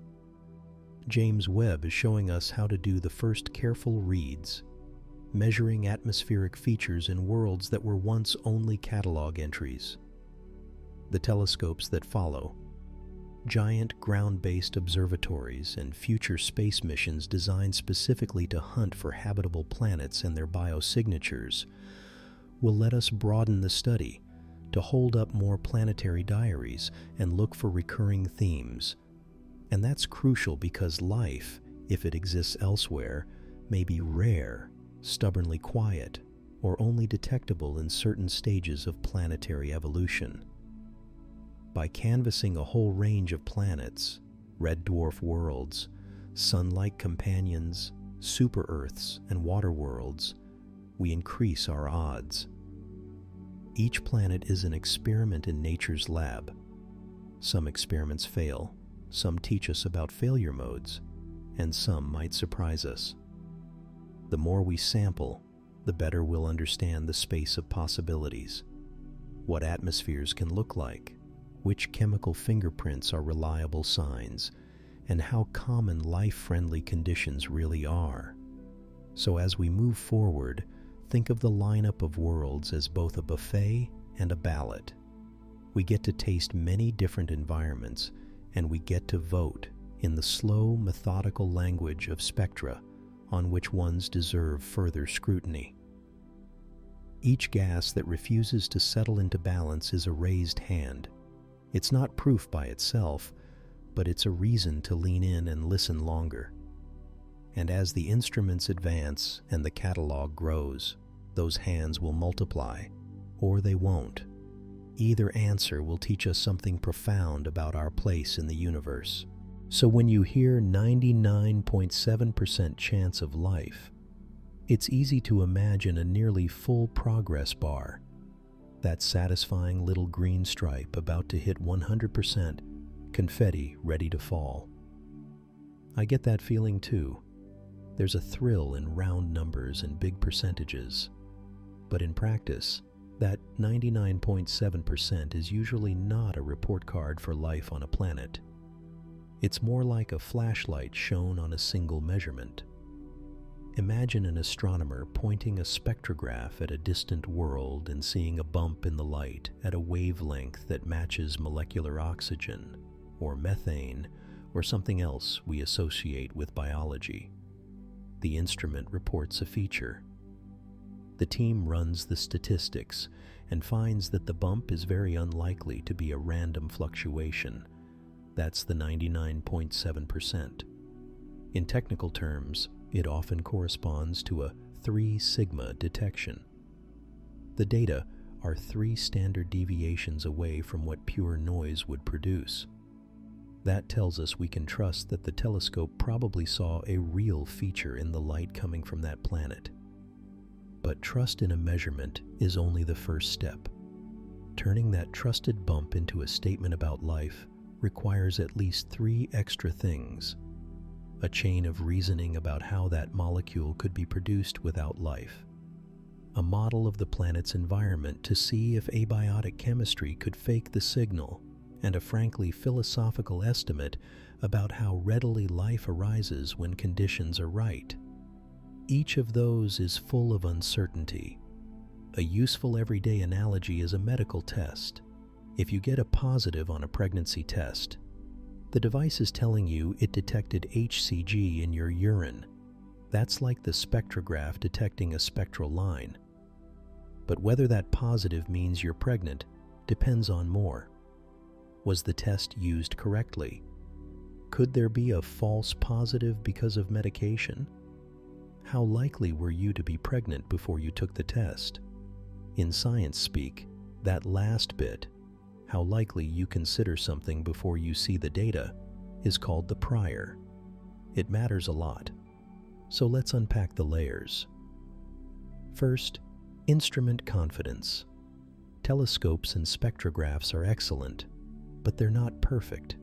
James Webb is showing us how to do the first careful reads, measuring atmospheric features in worlds that were once only catalog entries. The telescopes that follow, giant ground-based observatories and future space missions designed specifically to hunt for habitable planets and their biosignatures, will let us broaden the study to hold up more planetary diaries and look for recurring themes. And that's crucial because life, if it exists elsewhere, may be rare, stubbornly quiet, or only detectable in certain stages of planetary evolution. By canvassing a whole range of planets, red dwarf worlds, sun-like companions, super-Earths, and water worlds, we increase our odds. Each planet is an experiment in nature's lab. Some experiments fail, some teach us about failure modes, and some might surprise us. The more we sample, the better we'll understand the space of possibilities, what atmospheres can look like, which chemical fingerprints are reliable signs, and how common life-friendly conditions really are. So as we move forward, think of the lineup of worlds as both a buffet and a ballot. We get to taste many different environments, and we get to vote in the slow, methodical language of spectra on which ones deserve further scrutiny. Each gas that refuses to settle into balance is a raised hand. It's not proof by itself, but it's a reason to lean in and listen longer. And as the instruments advance and the catalog grows, those hands will multiply, or they won't. Either answer will teach us something profound about our place in the universe. So when you hear 99.7% chance of life, it's easy to imagine a nearly full progress bar, that satisfying little green stripe about to hit 100%, confetti ready to fall. I get that feeling too. There's a thrill in round numbers and big percentages. But in practice, that 99.7% is usually not a report card for life on a planet. It's more like a flashlight shown on a single measurement. Imagine an astronomer pointing a spectrograph at a distant world and seeing a bump in the light at a wavelength that matches molecular oxygen, or methane, or something else we associate with biology. The instrument reports a feature. The team runs the statistics and finds that the bump is very unlikely to be a random fluctuation. That's the 99.7%. In technical terms, it often corresponds to a 3 sigma detection. The data are 3 standard deviations away from what pure noise would produce. That tells us we can trust that the telescope probably saw a real feature in the light coming from that planet. But trust in a measurement is only the first step. Turning that trusted bump into a statement about life requires at least 3 extra things. A chain of reasoning about how that molecule could be produced without life. A model of the planet's environment to see if abiotic chemistry could fake the signal, and a frankly philosophical estimate about how readily life arises when conditions are right. Each of those is full of uncertainty. A useful everyday analogy is a medical test. If you get a positive on a pregnancy test, the device is telling you it detected HCG in your urine. That's like the spectrograph detecting a spectral line. But whether that positive means you're pregnant depends on more. Was the test used correctly? Could there be a false positive because of medication? How likely were you to be pregnant before you took the test? In science speak, that last bit, how likely you consider something before you see the data, is called the prior. It matters a lot. So let's unpack the layers. First, instrument confidence. Telescopes and spectrographs are excellent, but they're not perfect.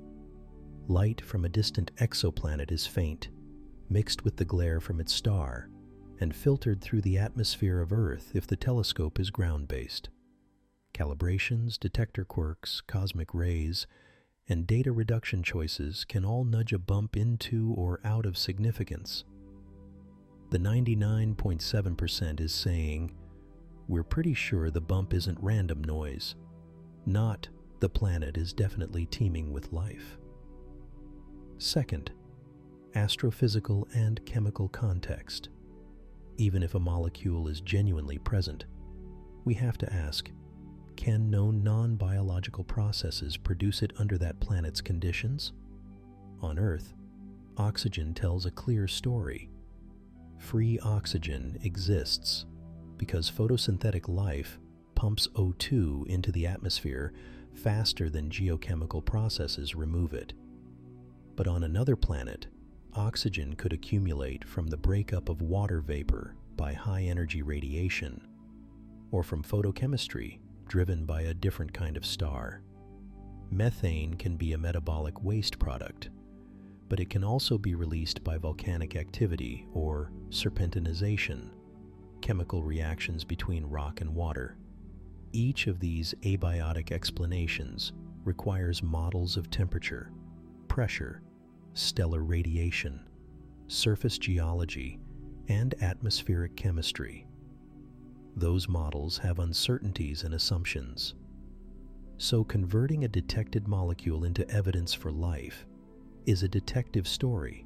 Light from a distant exoplanet is faint, mixed with the glare from its star, and filtered through the atmosphere of Earth if the telescope is ground-based. Calibrations, detector quirks, cosmic rays, and data reduction choices can all nudge a bump into or out of significance. The 99.7% is saying, we're pretty sure the bump isn't random noise, not the planet is definitely teeming with life. Second, astrophysical and chemical context. Even if a molecule is genuinely present, we have to ask, can known non-biological processes produce it under that planet's conditions? On Earth, oxygen tells a clear story. Free oxygen exists because photosynthetic life pumps O2 into the atmosphere faster than geochemical processes remove it. But on another planet, oxygen could accumulate from the breakup of water vapor by high-energy radiation, or from photochemistry driven by a different kind of star. Methane can be a metabolic waste product, but it can also be released by volcanic activity or serpentinization, chemical reactions between rock and water. Each of these abiotic explanations requires models of temperature, pressure, stellar radiation, surface geology, and atmospheric chemistry. Those models have uncertainties and assumptions. So converting a detected molecule into evidence for life is a detective story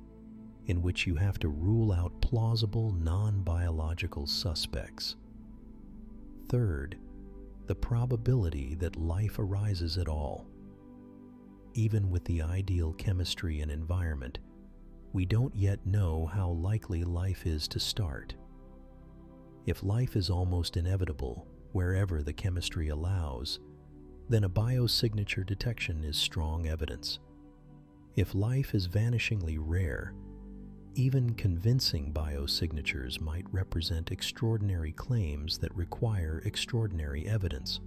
in which you have to rule out plausible non-biological suspects. Third, the probability that life arises at all. Even with the ideal chemistry and environment, we don't yet know how likely life is to start. If life is almost inevitable wherever the chemistry allows, then a biosignature detection is strong evidence. If life is vanishingly rare, even convincing biosignatures might represent extraordinary claims that require extraordinary evidence.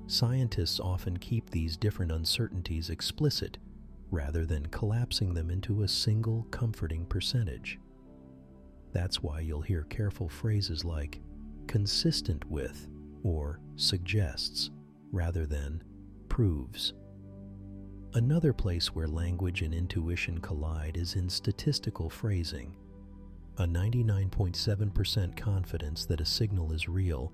Scientists often keep these different uncertainties explicit rather than collapsing them into a single comforting percentage. That's why you'll hear careful phrases like consistent with or suggests rather than proves. Another place where language and intuition collide is in statistical phrasing. A 99.7% confidence that a signal is real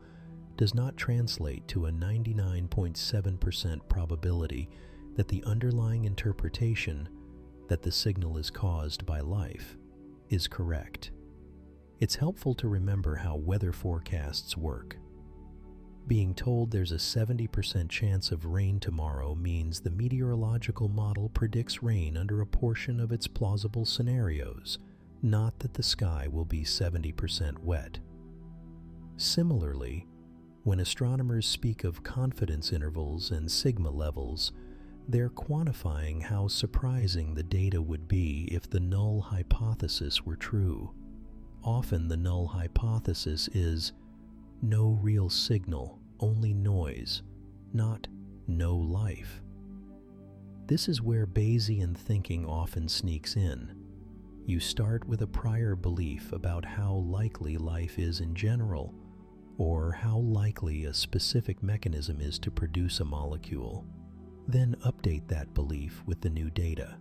does not translate to a 99.7% probability that the underlying interpretation that the signal is caused by life is correct. It's helpful to remember how weather forecasts work. Being told there's a 70% chance of rain tomorrow means the meteorological model predicts rain under a portion of its plausible scenarios, not that the sky will be 70% wet. Similarly, when astronomers speak of confidence intervals and sigma levels, they're quantifying how surprising the data would be if the null hypothesis were true. Often the null hypothesis is no real signal, only noise, not no life. This is where Bayesian thinking often sneaks in. You start with a prior belief about how likely life is in general, or how likely a specific mechanism is to produce a molecule. Then update that belief with the new data.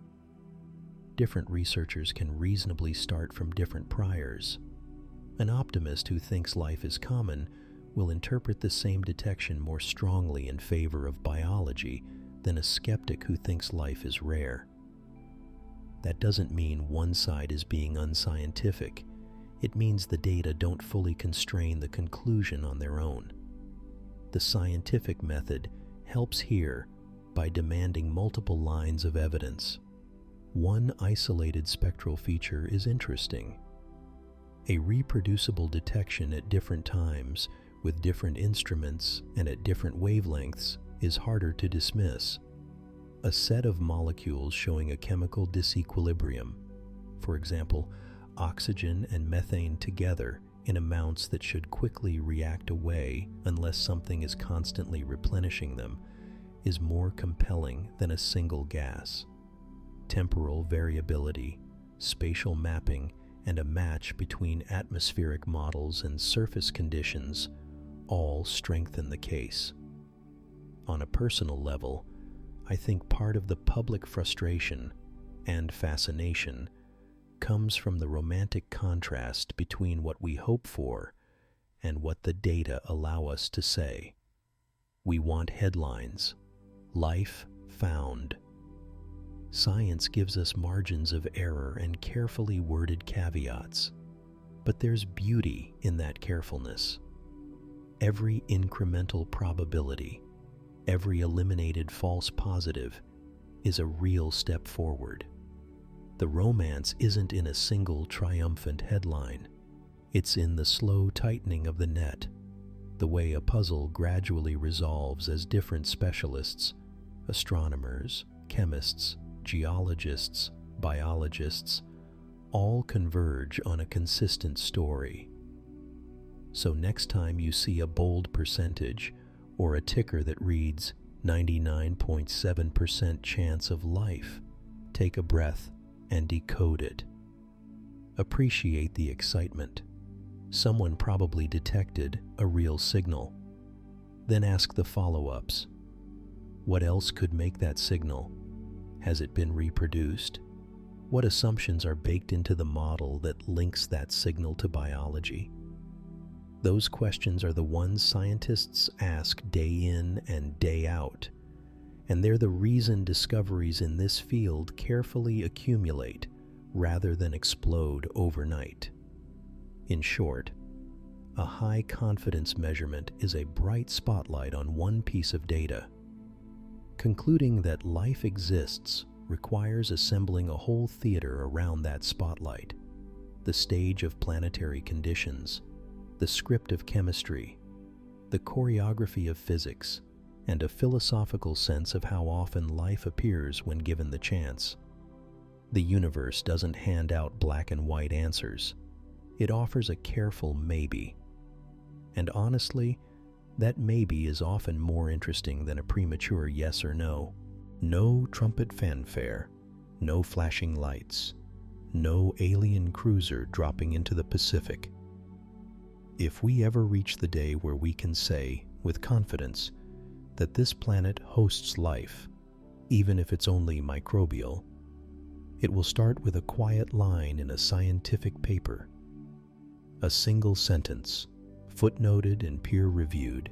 Different researchers can reasonably start from different priors. An optimist who thinks life is common will interpret the same detection more strongly in favor of biology than a skeptic who thinks life is rare. That doesn't mean one side is being unscientific. It means the data don't fully constrain the conclusion on their own. The scientific method helps here by demanding multiple lines of evidence. One isolated spectral feature is interesting. A reproducible detection at different times with different instruments and at different wavelengths is harder to dismiss. A set of molecules showing a chemical disequilibrium, for example, oxygen and methane together in amounts that should quickly react away unless something is constantly replenishing them, is more compelling than a single gas. Temporal variability, spatial mapping, and a match between atmospheric models and surface conditions all strengthen the case. On a personal level, I think part of the public frustration and fascination comes from the romantic contrast between what we hope for and what the data allow us to say. We want headlines, life found. Science gives us margins of error and carefully worded caveats, but there's beauty in that carefulness. Every incremental probability, every eliminated false positive is a real step forward. The romance isn't in a single triumphant headline. It's in the slow tightening of the net, the way a puzzle gradually resolves as different specialists, astronomers, chemists, geologists, biologists, all converge on a consistent story. So next time you see a bold percentage or a ticker that reads 99.7% chance of life, take a breath and decode it. Appreciate the excitement. Someone probably detected a real signal. Then ask the follow-ups. What else could make that signal? Has it been reproduced? What assumptions are baked into the model that links that signal to biology? Those questions are the ones scientists ask day in and day out, and they're the reason discoveries in this field carefully accumulate rather than explode overnight. In short, a high confidence measurement is a bright spotlight on one piece of data. Concluding that life exists requires assembling a whole theater around that spotlight, the stage of planetary conditions, the script of chemistry, the choreography of physics, and a philosophical sense of how often life appears when given the chance. The universe doesn't hand out black and white answers. It offers a careful maybe. And honestly, that maybe is often more interesting than a premature yes or no. No trumpet fanfare, no flashing lights, no alien cruiser dropping into the Pacific. If we ever reach the day where we can say, with confidence, that this planet hosts life, even if it's only microbial, it will start with a quiet line in a scientific paper. A single sentence, footnoted and peer-reviewed,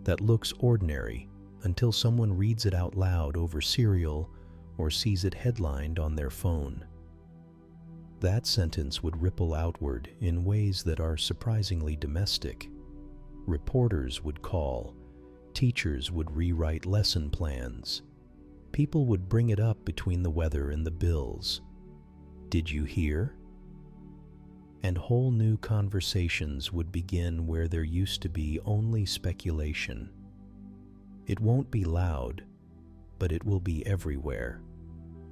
that looks ordinary until someone reads it out loud over cereal or sees it headlined on their phone. That sentence would ripple outward in ways that are surprisingly domestic. Reporters would call, teachers would rewrite lesson plans, people would bring it up between the weather and the bills. Did you hear? And whole new conversations would begin where there used to be only speculation. It won't be loud, but it will be everywhere,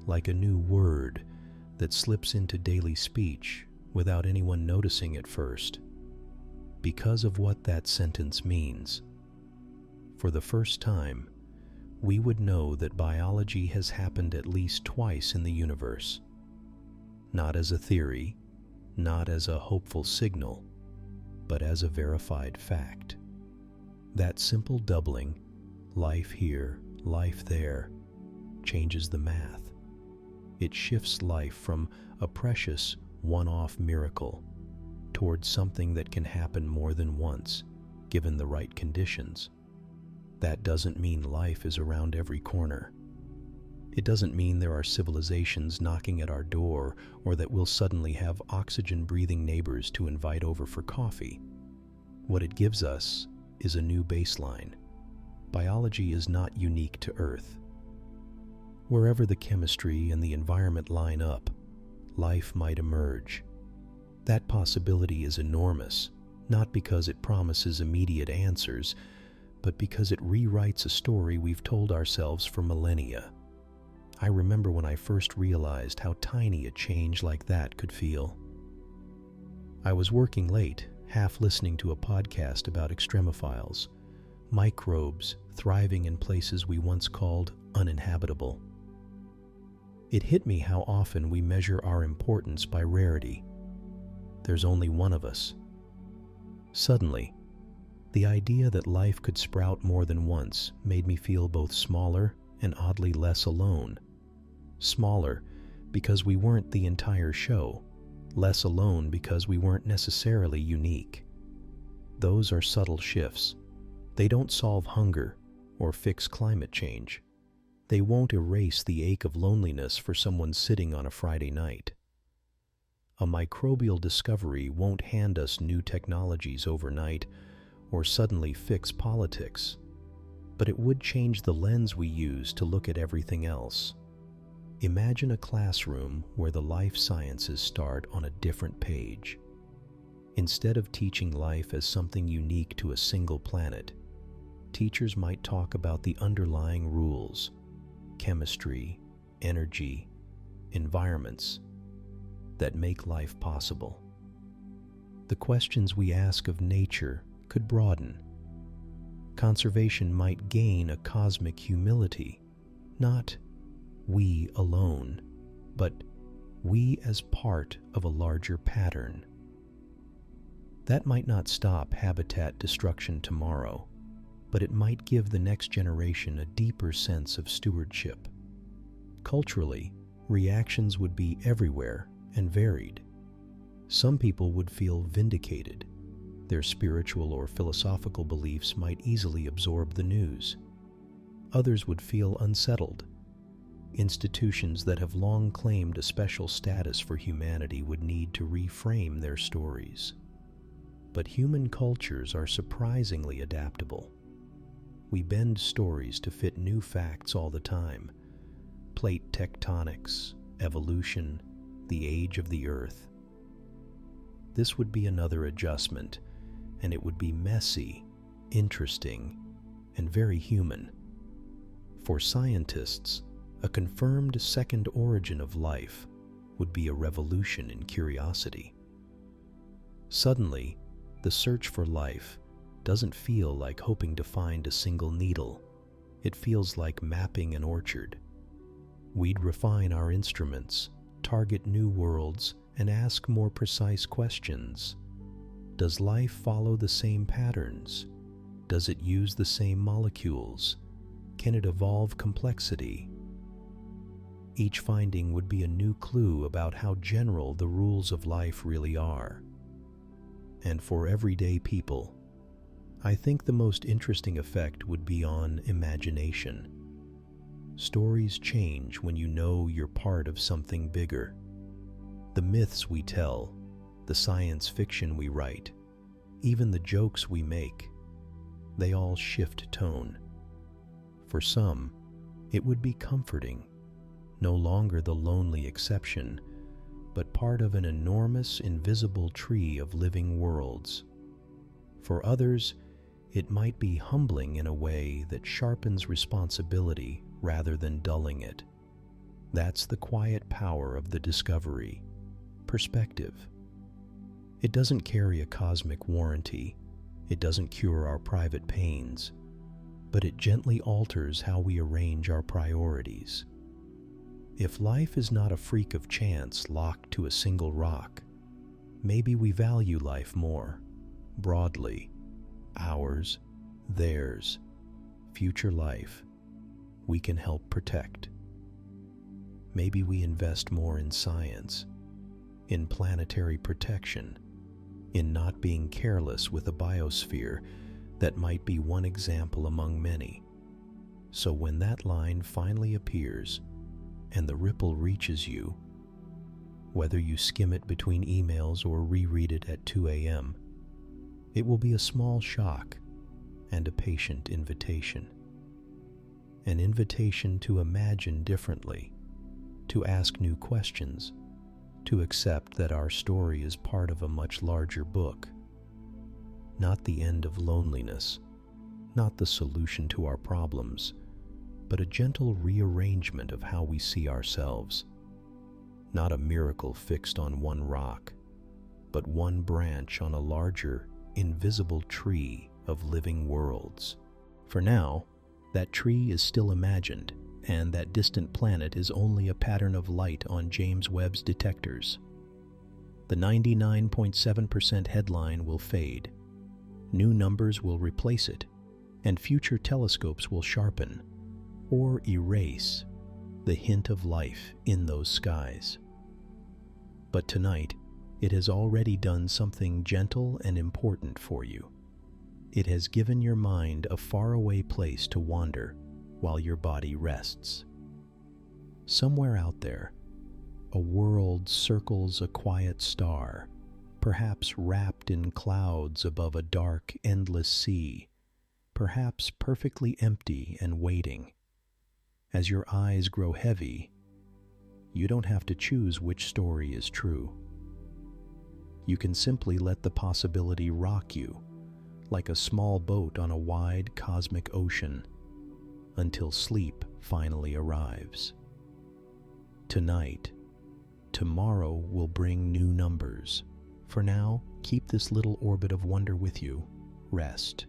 like a new word that slips into daily speech without anyone noticing at first, because of what that sentence means. For the first time, we would know that biology has happened at least twice in the universe, not as a theory, not as a hopeful signal, but as a verified fact. That simple doubling, life here, life there, changes the math. It shifts life from a precious, one-off miracle towards something that can happen more than once, given the right conditions. That doesn't mean life is around every corner. It doesn't mean there are civilizations knocking at our door or that we'll suddenly have oxygen-breathing neighbors to invite over for coffee. What it gives us is a new baseline. Biology is not unique to Earth. Wherever the chemistry and the environment line up, life might emerge. That possibility is enormous, not because it promises immediate answers, but because it rewrites a story we've told ourselves for millennia. I remember when I first realized how tiny a change like that could feel. I was working late, half listening to a podcast about extremophiles, microbes thriving in places we once called uninhabitable. It hit me how often we measure our importance by rarity. There's only one of us. Suddenly, the idea that life could sprout more than once made me feel both smaller and oddly less alone. Smaller because we weren't the entire show, less alone because we weren't necessarily unique. Those are subtle shifts. They don't solve hunger or fix climate change. They won't erase the ache of loneliness for someone sitting on a Friday night. A microbial discovery won't hand us new technologies overnight or suddenly fix politics, but it would change the lens we use to look at everything else. Imagine a classroom where the life sciences start on a different page. Instead of teaching life as something unique to a single planet, teachers might talk about the underlying rules, chemistry, energy, environments that make life possible. The questions we ask of nature could broaden. Conservation might gain a cosmic humility, not we alone, but we as part of a larger pattern. That might not stop habitat destruction tomorrow, but it might give the next generation a deeper sense of stewardship. Culturally, reactions would be everywhere and varied. Some people would feel vindicated. Their spiritual or philosophical beliefs might easily absorb the news. Others would feel unsettled. Institutions that have long claimed a special status for humanity would need to reframe their stories. But human cultures are surprisingly adaptable. We bend stories to fit new facts all the time. Plate tectonics, evolution, the age of the Earth. This would be another adjustment, and it would be messy, interesting, and very human. For scientists, a confirmed second origin of life would be a revolution in curiosity. Suddenly, the search for life doesn't feel like hoping to find a single needle. It feels like mapping an orchard. We'd refine our instruments, target new worlds, and ask more precise questions. Does life follow the same patterns? Does it use the same molecules? Can it evolve complexity? Each finding would be a new clue about how general the rules of life really are. And for everyday people, I think the most interesting effect would be on imagination. Stories change when you know you're part of something bigger. The myths we tell, the science fiction we write, even the jokes we make, they all shift tone. For some, it would be comforting, no longer the lonely exception, but part of an enormous invisible tree of living worlds. For others, it might be humbling in a way that sharpens responsibility rather than dulling it. That's the quiet power of the discovery. Perspective. It doesn't carry a cosmic warranty. It doesn't cure our private pains, but it gently alters how we arrange our priorities. If life is not a freak of chance locked to a single rock, maybe we value life more, broadly. Ours, theirs, future life, we can help protect. Maybe we invest more in science, in planetary protection, in not being careless with a biosphere that might be one example among many. So when that line finally appears and the ripple reaches you, whether you skim it between emails or reread it at 2 a.m., it will be a small shock and a patient invitation. An invitation to imagine differently, to ask new questions, to accept that our story is part of a much larger book. Not the end of loneliness, not the solution to our problems, but a gentle rearrangement of how we see ourselves. Not a miracle fixed on one rock, but one branch on a larger, invisible tree of living worlds. For now, that tree is still imagined, and that distant planet is only a pattern of light on James Webb's detectors. The 99.7% headline will fade. New numbers will replace it, and future telescopes will sharpen or erase the hint of life in those skies. But tonight, it has already done something gentle and important for you. It has given your mind a faraway place to wander while your body rests. Somewhere out there, a world circles a quiet star, perhaps wrapped in clouds above a dark, endless sea, perhaps perfectly empty and waiting. As your eyes grow heavy, you don't have to choose which story is true. You can simply let the possibility rock you, like a small boat on a wide cosmic ocean, until sleep finally arrives. Tonight, tomorrow will bring new numbers. For now, keep this little orbit of wonder with you. Rest.